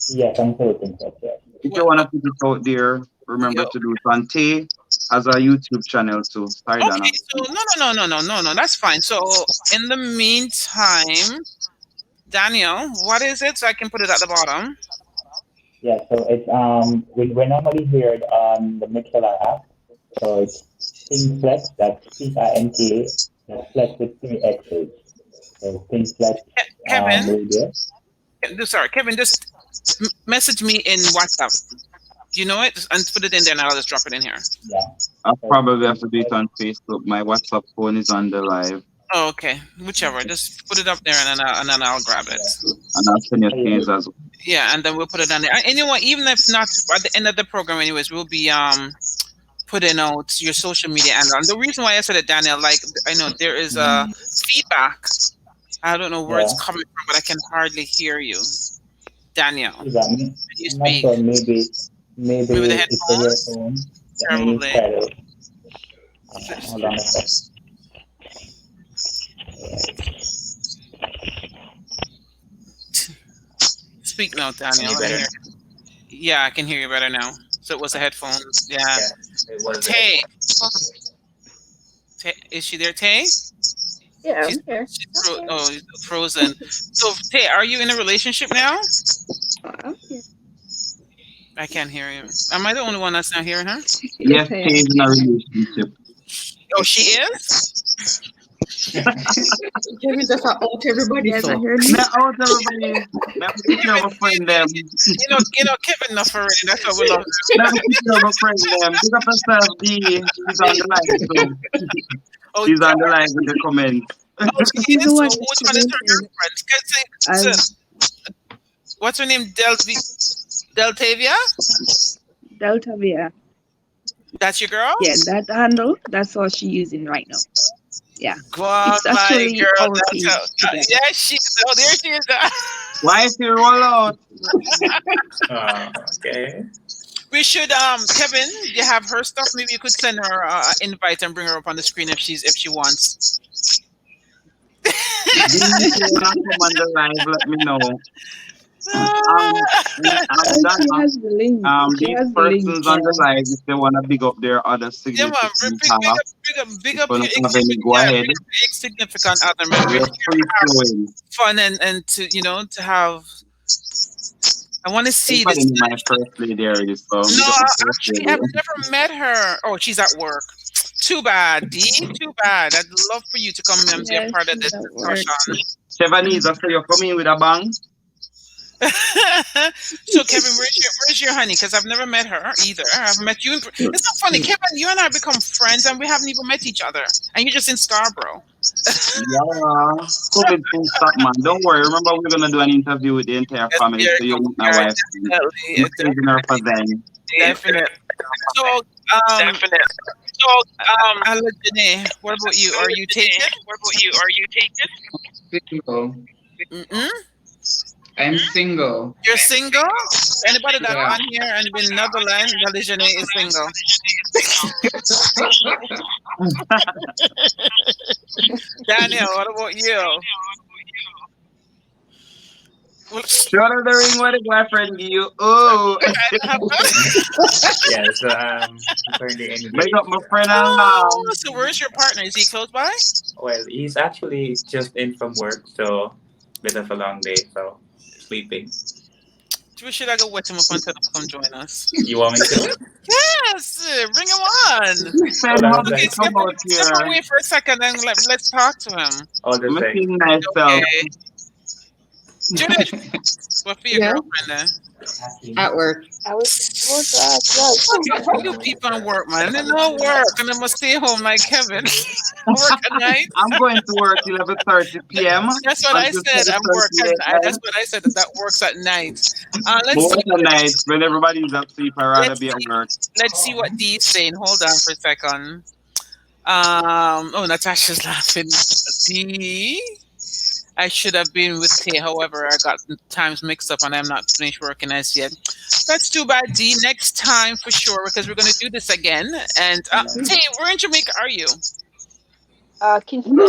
Yes, I'm totally that, yes. If you want to put it out there, remember yo, to do it. And Tay has a YouTube channel too. Sorry, okay, Donna. so no, that's fine. So in the meantime, Daniel, what is it? So I can put it at the bottom. Yeah, so it's we're normally heard on the Mixlr app. So it's Pink Flex, that's PINK, that's Flex with three X's. So Pink Flex Kevin, radio. sorry, Kevin, just message me in WhatsApp. You know it, and put it in there, and I'll just drop it in here. Yeah. I'll So probably have Pink to do it Flex, on Facebook. My WhatsApp phone is on the live, Oh, okay, whichever. Just put it up there, and then I'll grab it. and I'll send you oh, yeah. things as well. Yeah, and then we'll put it on there. And you know what? Even if not at the end of the program, anyways, we'll be putting out your social media and the reason why I said it, Daniel, like I know there is a feedback. I don't know where it's coming from, but I can hardly hear you, Daniel. Is that me? Can you I'm not speak? sure. Maybe Maybe the it's the headphones? earphone. Let me Probably. try to. Hold on a sec. Speak now, Can Daniel. you better? Yeah, I can hear you better now. So it was the headphones. Yeah. Yeah, it was. Taye. Is she there, Taye? Yeah, She's, I'm here. she's frozen. So, Taye, are you in a relationship now? I'm here. I can't hear you. Am I the only one that's not hearing her? Yes, she's in a relationship. Oh, she is? Kevin just out everybody. Yes, So. I heard you. Now, out everybody, let me take care of a friend them. Kevin not for real. That's what we love. Let me take care of a friend them. Pick up yourself, D. She's on the line, so. Oh, She's on the line with the comments. oh, she is. So which one is her girlfriend? What's her name? Deltavia? Deltavia. That's your girl? Yeah, that handle, that's what she's using right now. Yeah. God, It's actually my girl. our page together. Yeah, there she is. Why is she roll out? Okay. We should, Kevin, you have her stuff. Maybe you could send her an invite and bring her up on the screen if she wants. If you want to come on the live, let me know. She has the link. She These has the persons link. on the live, if they want to big up their other Yeah, man, significant big up Go your ahead. insignificant other, man. We're We're here free to have flowing. fun and to have. I want to see Somebody this. in my first lady area, so big No, up my first actually, lady. I've never met her. Oh, she's at work. Too bad, D. Too bad. I'd love for you to come and be a Yes, part of she's this at work. discussion. Chevanese, so you're coming with a bang? So, Kevin, where's your honey? Because I've never met her either. I've met you. It's not funny, Kevin. You and I have become friends, and we haven't even met each other. And you're just in Scarborough. Yeah. COVID full stop, man. Don't worry. Remember, we're going to do an interview with the entire Yes, family, so you meet my wife. Definitely. You're sending her for them. Definitely. So, Alladijnae, what about you? Are you taken? Single. Mm-mm? I'm single. You're single? Anybody that's Yeah. on here and been Netherlands, Alladijnae is single. Daniel, what about you? Show her the ring with the boyfriend give you. Oh. Yeah, so I'm currently engaged. Make up my friend Oh, so where's your partner? Is he close by? Well, he's actually just in from work, so bit of a long day, so sleeping. We should I go wet him up and tell him to come join us? You want me to? Yes, bring him on. Send Hold her on, to guys. come out Step here. away for a second and let's talk to him. All the I'm same. feeling myself. Okay. Judith, what for your Yeah. girlfriend then? At work. I was to ask that. You people on work, man. They don't work and they must stay home like Kevin. Work at night. I'm going to work 11:30 p.m. That's what I until said. I'm 7:30 working at night. a.m. That's what I said. That works at night. Let's Both see. the nights when everybody's asleep, I'd rather be at work. Let's see what Dee's saying. Hold on for a second. Oh, Natasha's laughing. D. I should have been with Taye. However, I got times mixed up and I'm not finished working as yet. That's too bad, D. Next time for sure, because we're going to do this again. And Taye, where in Jamaica are you? Kingston. Hi.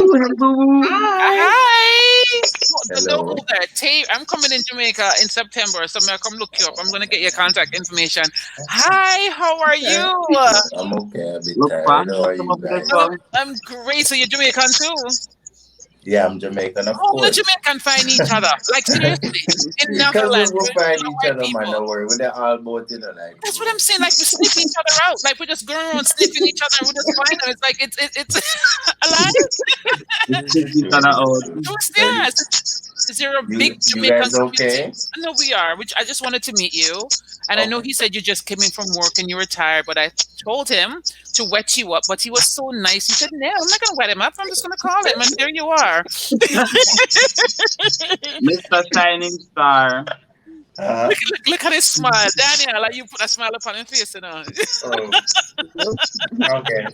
Hello. No, there. Taye, I'm coming in Jamaica in September, so I'll come look you up. I'm going to get your contact information. Hi, how are you? I'm okay, a bit Look, tired. fun. How are you guys? I'm great. So you're Jamaican too? Yeah, I'm Jamaican, of How will the course. Jamaican find each other? Like seriously, in Because Netherlands, we will find each white other, man, people. don't worry. We're all both, you know, like. That's what I'm saying. Like we sniff each other out. Like we're just going around sniffing each other and we just find them. It's like it's alive. Who's this? Is there a big You Jamaican guys okay? community? No, we are. Which I just wanted to meet you. And I know he said you just came in from work and you were tired, but I told him to wet you up. But he was so nice. He said, "No, I'm not gonna wet him up. I'm just gonna call him." And there you are. Mr. Shining Star. Look at his smile, Daniel. Like you put a smile upon his face, Oh, okay.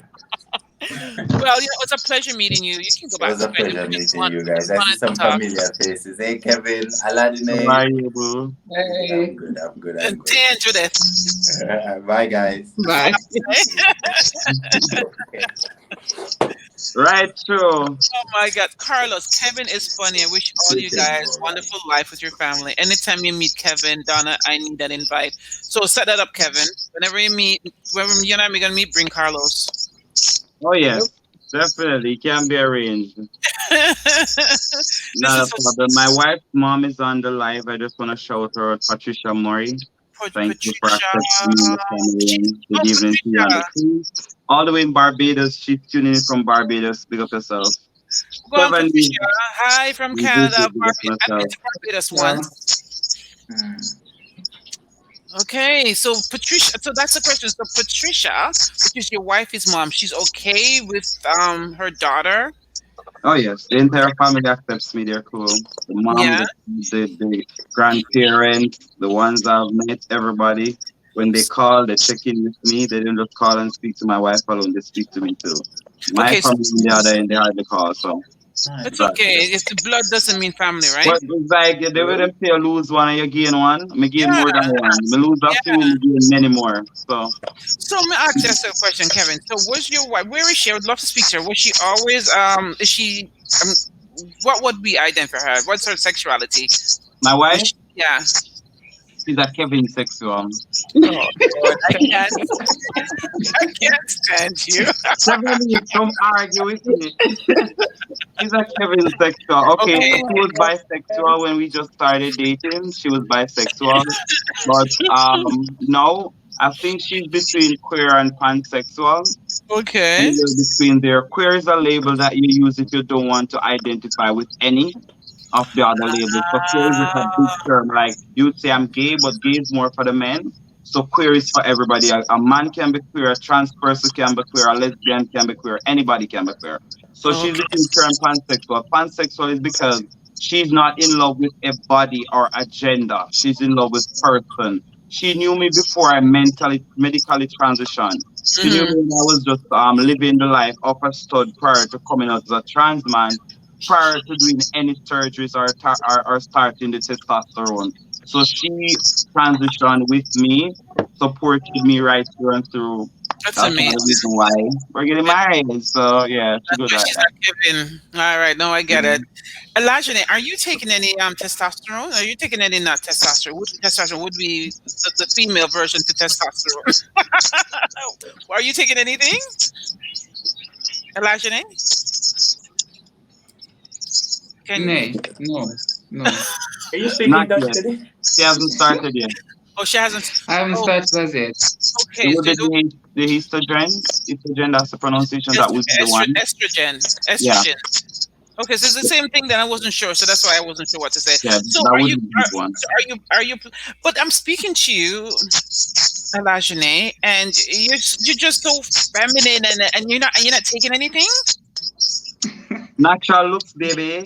Well, it's a pleasure meeting you. You can go It back was to a bed if pleasure you just meeting want, you guys. I see wanted to some talk. familiar faces. Hey, Kevin, How Alladijnae. are you, boo? Hey. I'm good. I'm good. I'm And good. Taye and Judith. Bye, guys. Bye. Okay. Right, true. Oh my God, Carlos, Kevin is funny. I wish all you guys wonderful life with your family. Anytime you meet Kevin, Donna, I need that invite. So set that up, Kevin. Whenever you and I are gonna meet, bring Carlos. Oh, yes. Definitely. Can be arranged. This Not is a problem. My wife's mom is on the live. I just want to shout her out, Patricia Murray. Thank you for Patricia. accepting me in the family and good evening to you on the Patricia. team. All the way in Barbados. She's tuning in from Barbados. Big up yourself. Go on, Kevin, Patricia. Hi from Canada. big up I've been myself. to Barbados Yeah. once. Okay, so Patricia. So that's the question. So Patricia, which is your wife's mom, she's okay with her daughter. Oh, yes. The entire family accepts me. They're cool. The mom, Yeah. the grandparents, the ones I've met, everybody. When they call, they check in with me. They don't just call and speak to my wife alone. They speak to me too. My Okay, so family on the other end, they hardly call. So it's okay. If the blood doesn't mean family, right? but it's like they wouldn't say you lose one and you gain one. I gain Yeah. more than one. I lose a few, I gain many more. So So let me ask you a question, Kevin. So was your wife? Where is she? I would love to speak to her. Was she always? Is she? What would be identify for her? What's her sexuality? my wife, Yeah. she's a Kevin sexual. Oh Lord, I can't stand you. Kevin, come argue with me. She's a Kevin sexual. Okay, Okay. so she was bisexual when we just started dating. She was bisexual. But now I think she's between queer and pansexual. Okay. Anywhere between there. Queer is a label that you use if you don't want to identify with any of the other labels. So queer is just a big term. Like you'd say I'm gay, but gay is more for the men. So queer is for everybody. A man can be queer, a trans person can be queer, a lesbian can be queer, anybody can be queer. So she's Okay. between queer and pansexual. Pansexual is because she's not in love with a body or a gender. She's in love with person. She knew me before I medically transitioned. She knew me when I was just living the life of a stud prior to coming out as a trans man, prior to doing any surgeries or starting the testosterone. So she transitioned with me, supported me right through and through. That's That's amazing. the reason why we're getting married. So yeah, she good like She's that. not giving. All right, no, I get it. Alladijnae, are you taking any testosterone? Are you taking any not testosterone? Testosterone would be the female version to testosterone. Are you taking anything, Alladijnae? Nay, no. Are you speaking Not Dutch yet. today? She hasn't started yet. Oh, she hasn't. I haven't Oh, started as yet. okay. It would So be the estrogen, that's the pronunciation, that would be the one. estrogen. Okay, so it's the same thing. Then I wasn't sure, so that's why I wasn't sure what to say. Yeah, So that are would you? be the one. Are you? But I'm speaking to you, Alladijnae, and you're just so feminine, and you're not taking anything. Natural looks, baby.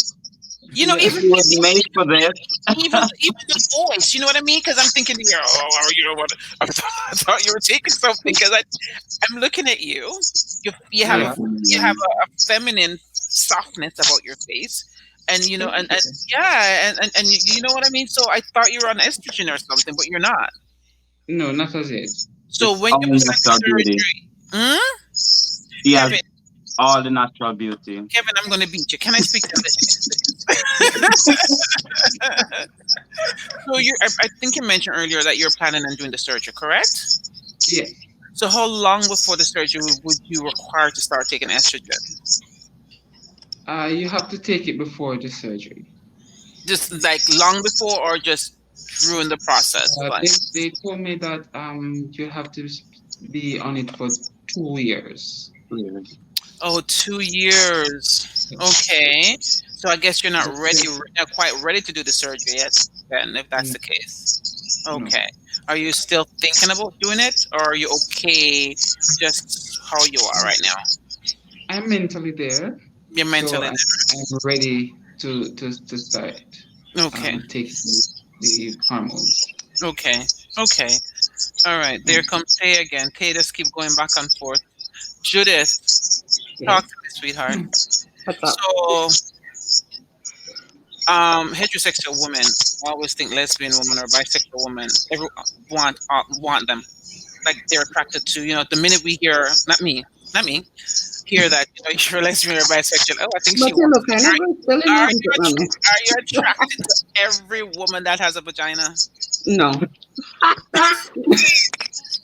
You know, Yeah. even She was made for this. even the voice. You know what I mean? Because I'm thinking, you know what? I thought you were taking something because I'm looking at you. You have Yeah. a feminine softness about your face, and you know, and yeah, and you know what I mean. So I thought you were on estrogen or something, but you're not. No, not as yet. So It's when all you was natural beauty. surgery, She has Kevin, all the natural beauty. Kevin, I'm going to beat you. Can I speak to this? So I think you mentioned earlier that you're planning on doing the surgery, correct? Yeah. So how long before the surgery would you require to start taking estrogen? You have to take it before the surgery. Just like long before, or just during the process? They told me that you have to be on it for 2 years. Oh, 2 years. Okay. So I guess you're not quite ready to do the surgery yet, then, if that's the case. Okay. Are you still thinking about doing it, or are you okay just how you are right now? I'm mentally there. You're mentally I'm ready to start. Okay. Taking the hormones. Okay. Okay. All right. There Mm. comes Taye again. Taye just keep going back and forth. Judith, talk Yes. to me, sweetheart. What's up? So, heterosexual women, I always think lesbian women or bisexual women, every want them. Like they're attracted to, the minute we hear, not me, hear that, you're lesbian or bisexual. Oh, I think she But you wants. look, I never really Are noticed you it, mommy. are you attracted to every woman that has a vagina? No.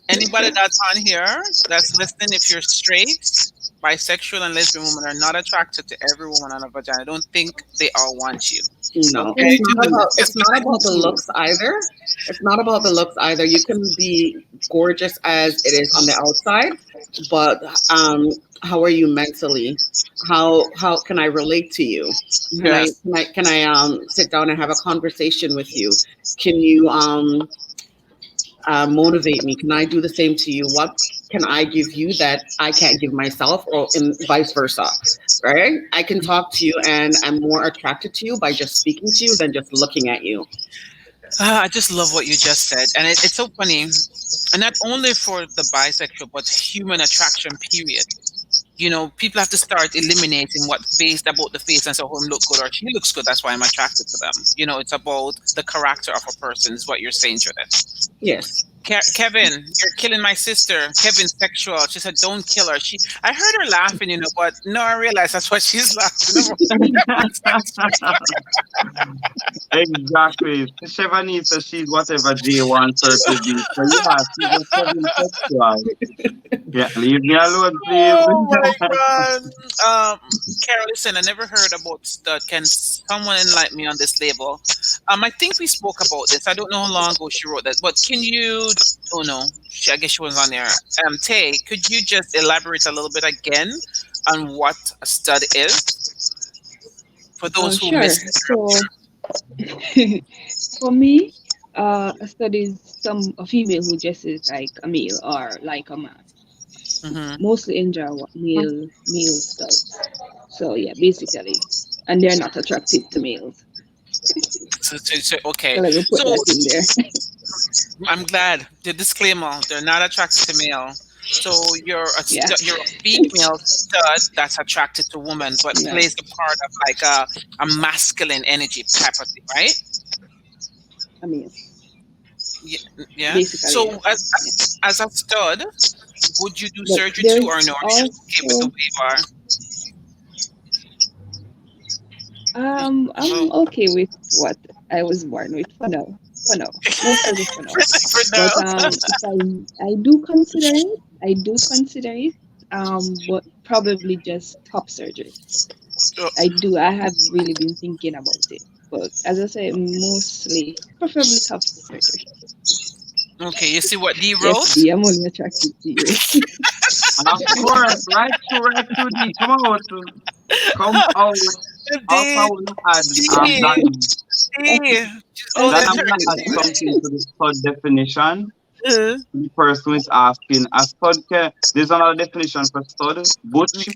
Anybody that's on here that's listening, if you're straight, bisexual, and lesbian women are not attracted to every woman on a vagina. I don't think they all want you. No, Okay? it's not about the looks either. It's not about the looks either. You can be gorgeous as it is on the outside, but how are you mentally? How can I relate to you? Yes. Can I sit down and have a conversation with you? Can you motivate me? Can I do the same to you? What can I give you that I can't give myself, or in vice versa? Right? I can talk to you, and I'm more attracted to you by just speaking to you than just looking at you. I just love what you just said. And it's so funny. And not only for the bisexual, but human attraction, period. People have to start eliminating what face about the face and say, oh, him look good or she looks good. That's why I'm attracted to them. It's about the character of a person, is what you're saying, Judith. Yes. Kevin, you're killing my sister. Kevin's sexual. She said, don't kill her. I heard her laughing, but no, I realized that's what she's laughing about. Exactly. Chevani says she's whatever Jay wants her to be. So yeah, she's a seven sexual. Yeah, leave me alone, please. Oh my God. Carol, listen, I never heard about stud. Can someone enlighten me on this label? I think we spoke about this. I don't know how long ago she wrote that, but can you? Oh no, I guess she was on there. Tay, could you just elaborate a little bit again on what a stud is for those who Sure. missed it? So, for me, a stud is a female who dresses like a male or like a man. Mm-hmm. Mostly enjoy male studs. So yeah, basically, and they're not attracted to males. Okay. So let me put that in there. I'm glad the disclaimer. They're not attracted to male. So you're Yeah. you're a female stud that's attracted to women, but Yeah. plays the part of like a masculine energy type of thing, right? I mean, Yeah. basically. So Yeah. as a stud, would you do But surgery there's too, or no? Are you just okay with the also way you are? I'm okay with what I was born with for now. For now, no surgery for now. For now. But if I do consider it. But probably just top surgery. I have really been thinking about it. But as I say, mostly, preferably top surgery. Okay, you see what D Yes, wrote? D, I'm only attracted to you. Of course, right to the come out. Also, I want to add that I'm gonna add something to the stud definition. The person is asking a stud there's another definition for stud. Butch,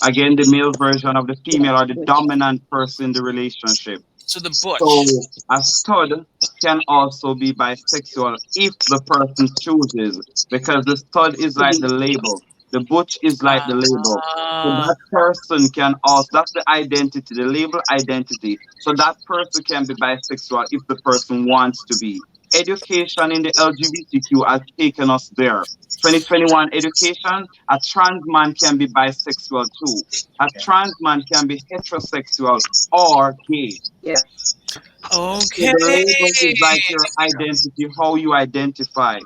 again, the male version of the female or the dominant person in the relationship. So the butch. So a stud can also be bisexual if the person chooses, because the stud is like the label. The butch is like the label. So that person can also, that's the identity, the label identity. So that person can be bisexual if the person wants to be. Education in the LGBTQ has taken us there. 2021 education, a trans man can be bisexual too. A trans man can be heterosexual or gay. Yeah. Okay. So the label is like your identity, how you identify.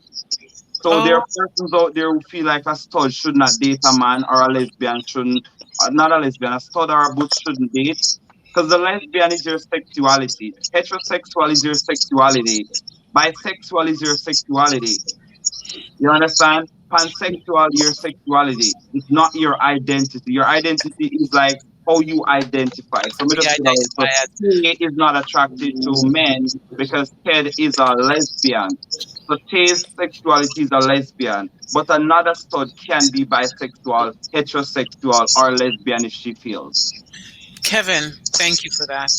So there are persons out there who feel like a stud should not date a man, or a lesbian shouldn't, not a lesbian, a stud or a butch shouldn't date. Because the lesbian is your sexuality, heterosexual is your sexuality, bisexual is your sexuality. You understand? Pansexual, your sexuality. It's not your identity. Your identity is like how you identify. So, We identify as Tay is not attracted to men because Ted is a lesbian. So Tay's sexuality is a lesbian. But another stud can be bisexual, heterosexual, or lesbian if she feels. Kevin. Thank you for that.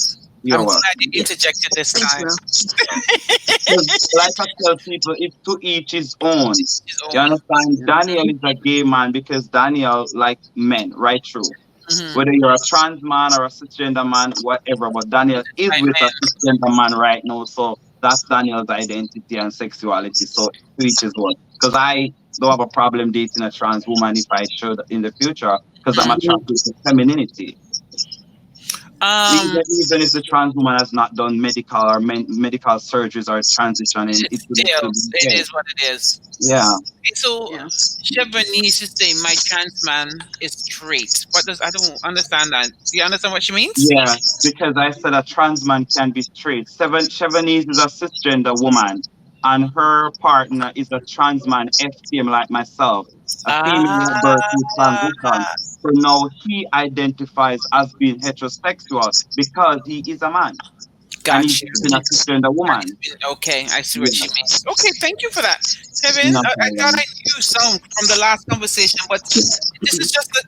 You're I'm glad welcome. you interjected this Thank time. you. 'Cause like I tell people, it's to each his own. His You own. understand? Daniel is a gay man because Daniel like men, right? True. Mm-hmm. Whether you're a trans man or a cisgender man, whatever. But Daniel is Right, with a man. cisgender man right now, so that's Daniel's identity and sexuality. So to each his own. Because I don't have a problem dating a trans woman if I should in the future, because I'm Mm. attracted to femininity. Um, Even if the trans woman has not done medical or medical surgeries or transitioning, it would still, still be it okay. is what it is. Yeah. Okay, so Yeah. Chevronese is saying my trans man is straight. What does I don't understand that. Do you understand what she means? Yeah, because I said a trans man can be straight. Chevanese is a cisgender woman, and her partner is a trans man, FTM like myself, a female at birth who transition. Ah, So now he identifies as being heterosexual because he is a man and he's got you. been a cisgender woman. Okay, I see what Yeah, she means. Okay, thank you for that, Kevin. no I thought problem. I knew some from the last conversation, but this is just the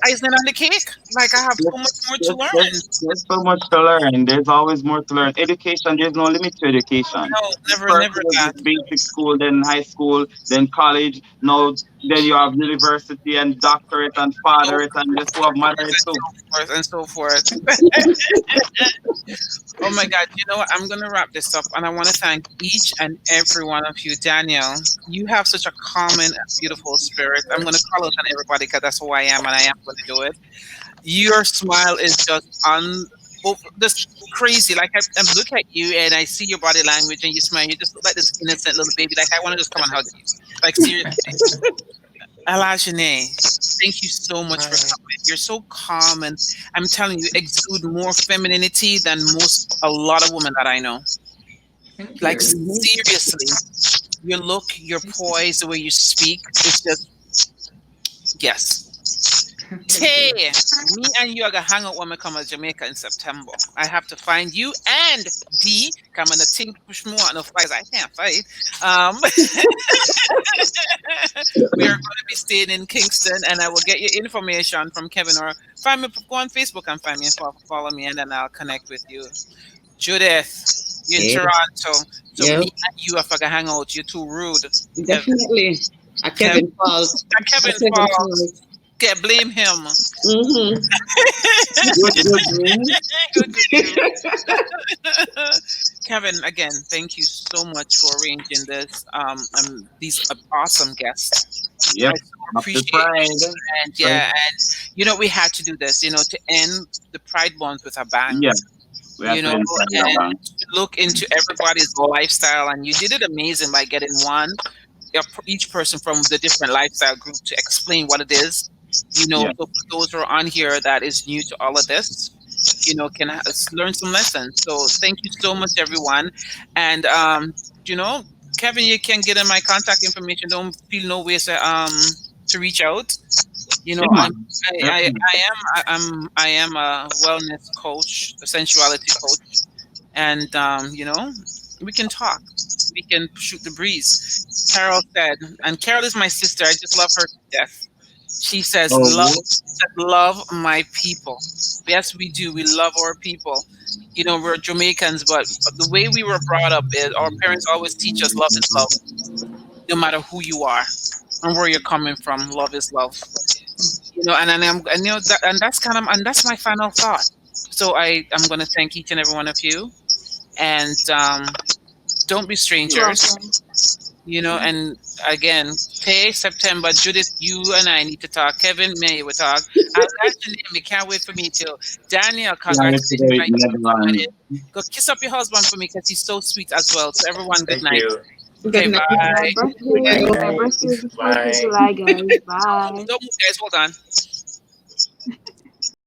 icing on the cake. Like I have so much more to learn. There's so much to learn. There's always more to learn. Education, there's no limit to education. No, never, First never it was that. just basic school, then high school, then college. Now, then you have university and doctorate and So fatherate, and just who have motherate too. forth and so forth. Oh my God, you know what? I'm going to wrap this up and I want to thank each and every one of you. Daniel, you have such a calm and beautiful spirit. I'm going to call out on everybody because that's who I am and I am going to do it. Your smile is just just crazy. Like I look at you and I see your body language and you smile. You just look like this innocent little baby. Like I want to just come and hug you. Like seriously. Alladijnae, thank you so much for coming. You're so calm, and I'm telling you, exude more femininity than a lot of women that I know. Thank Like you. seriously, your look, your poise, the way you speak, it's just yes. Taye, me and you are gonna hang out when we come to Jamaica in September. I have to find you and D. Come on, the team push more no fights. I can't fight. We are going to be staying in Kingston, and I will get you information from Kevin or find me. Go on Facebook and find me and follow me, and then I'll connect with you. Judith, you're in Yeah. Toronto, so Yeah. me and you are gonna hang out. You're too rude. Definitely. A Kevin fault. And Kevin A Kevin Falls. fault. Get blame him. Mm-hmm. Good, Kevin, again, thank you so much for arranging this. These awesome guests. Yep. I so appreciate it. And yeah, and you know, we had to do this, you know, to end the Pride Month with a bang. Yeah. We have You to know, inside and look into everybody's lifestyle, and you did it amazing by getting each person from the different lifestyle group to explain what it is. You know, Yeah. so for those who are on here that is new to all of this, you know, can learn some lessons. So thank you so much, everyone. And you know, Kevin, you can get in my contact information. Don't feel no ways to reach out. You know, Yeah, I am a wellness coach, a sensuality coach, and you know, we can talk. We can shoot the breeze. Carol said, and Carol is my sister. I just love her to death. She says, love my people. Yes, we do. We love our people. You know, we're Jamaicans, but the way we were brought up is our parents always teach us love is love, no matter who you are and where you're coming from. Love is love. You know, and you know that, and that's my final thought. So I'm going to thank each and every one of you, and don't be strangers. You know, and again, Taye, September, Judith, you and I need to talk. Kevin, May, we talk. Alladijnae, can't wait for me too. Daniel, congratulations. Go kiss up your husband for me because he's so sweet as well. So everyone, good Thank night. you. Okay, Good night. bye. My birthday is the 1st of July, guys. Bye. Don't move, guys. Hold on.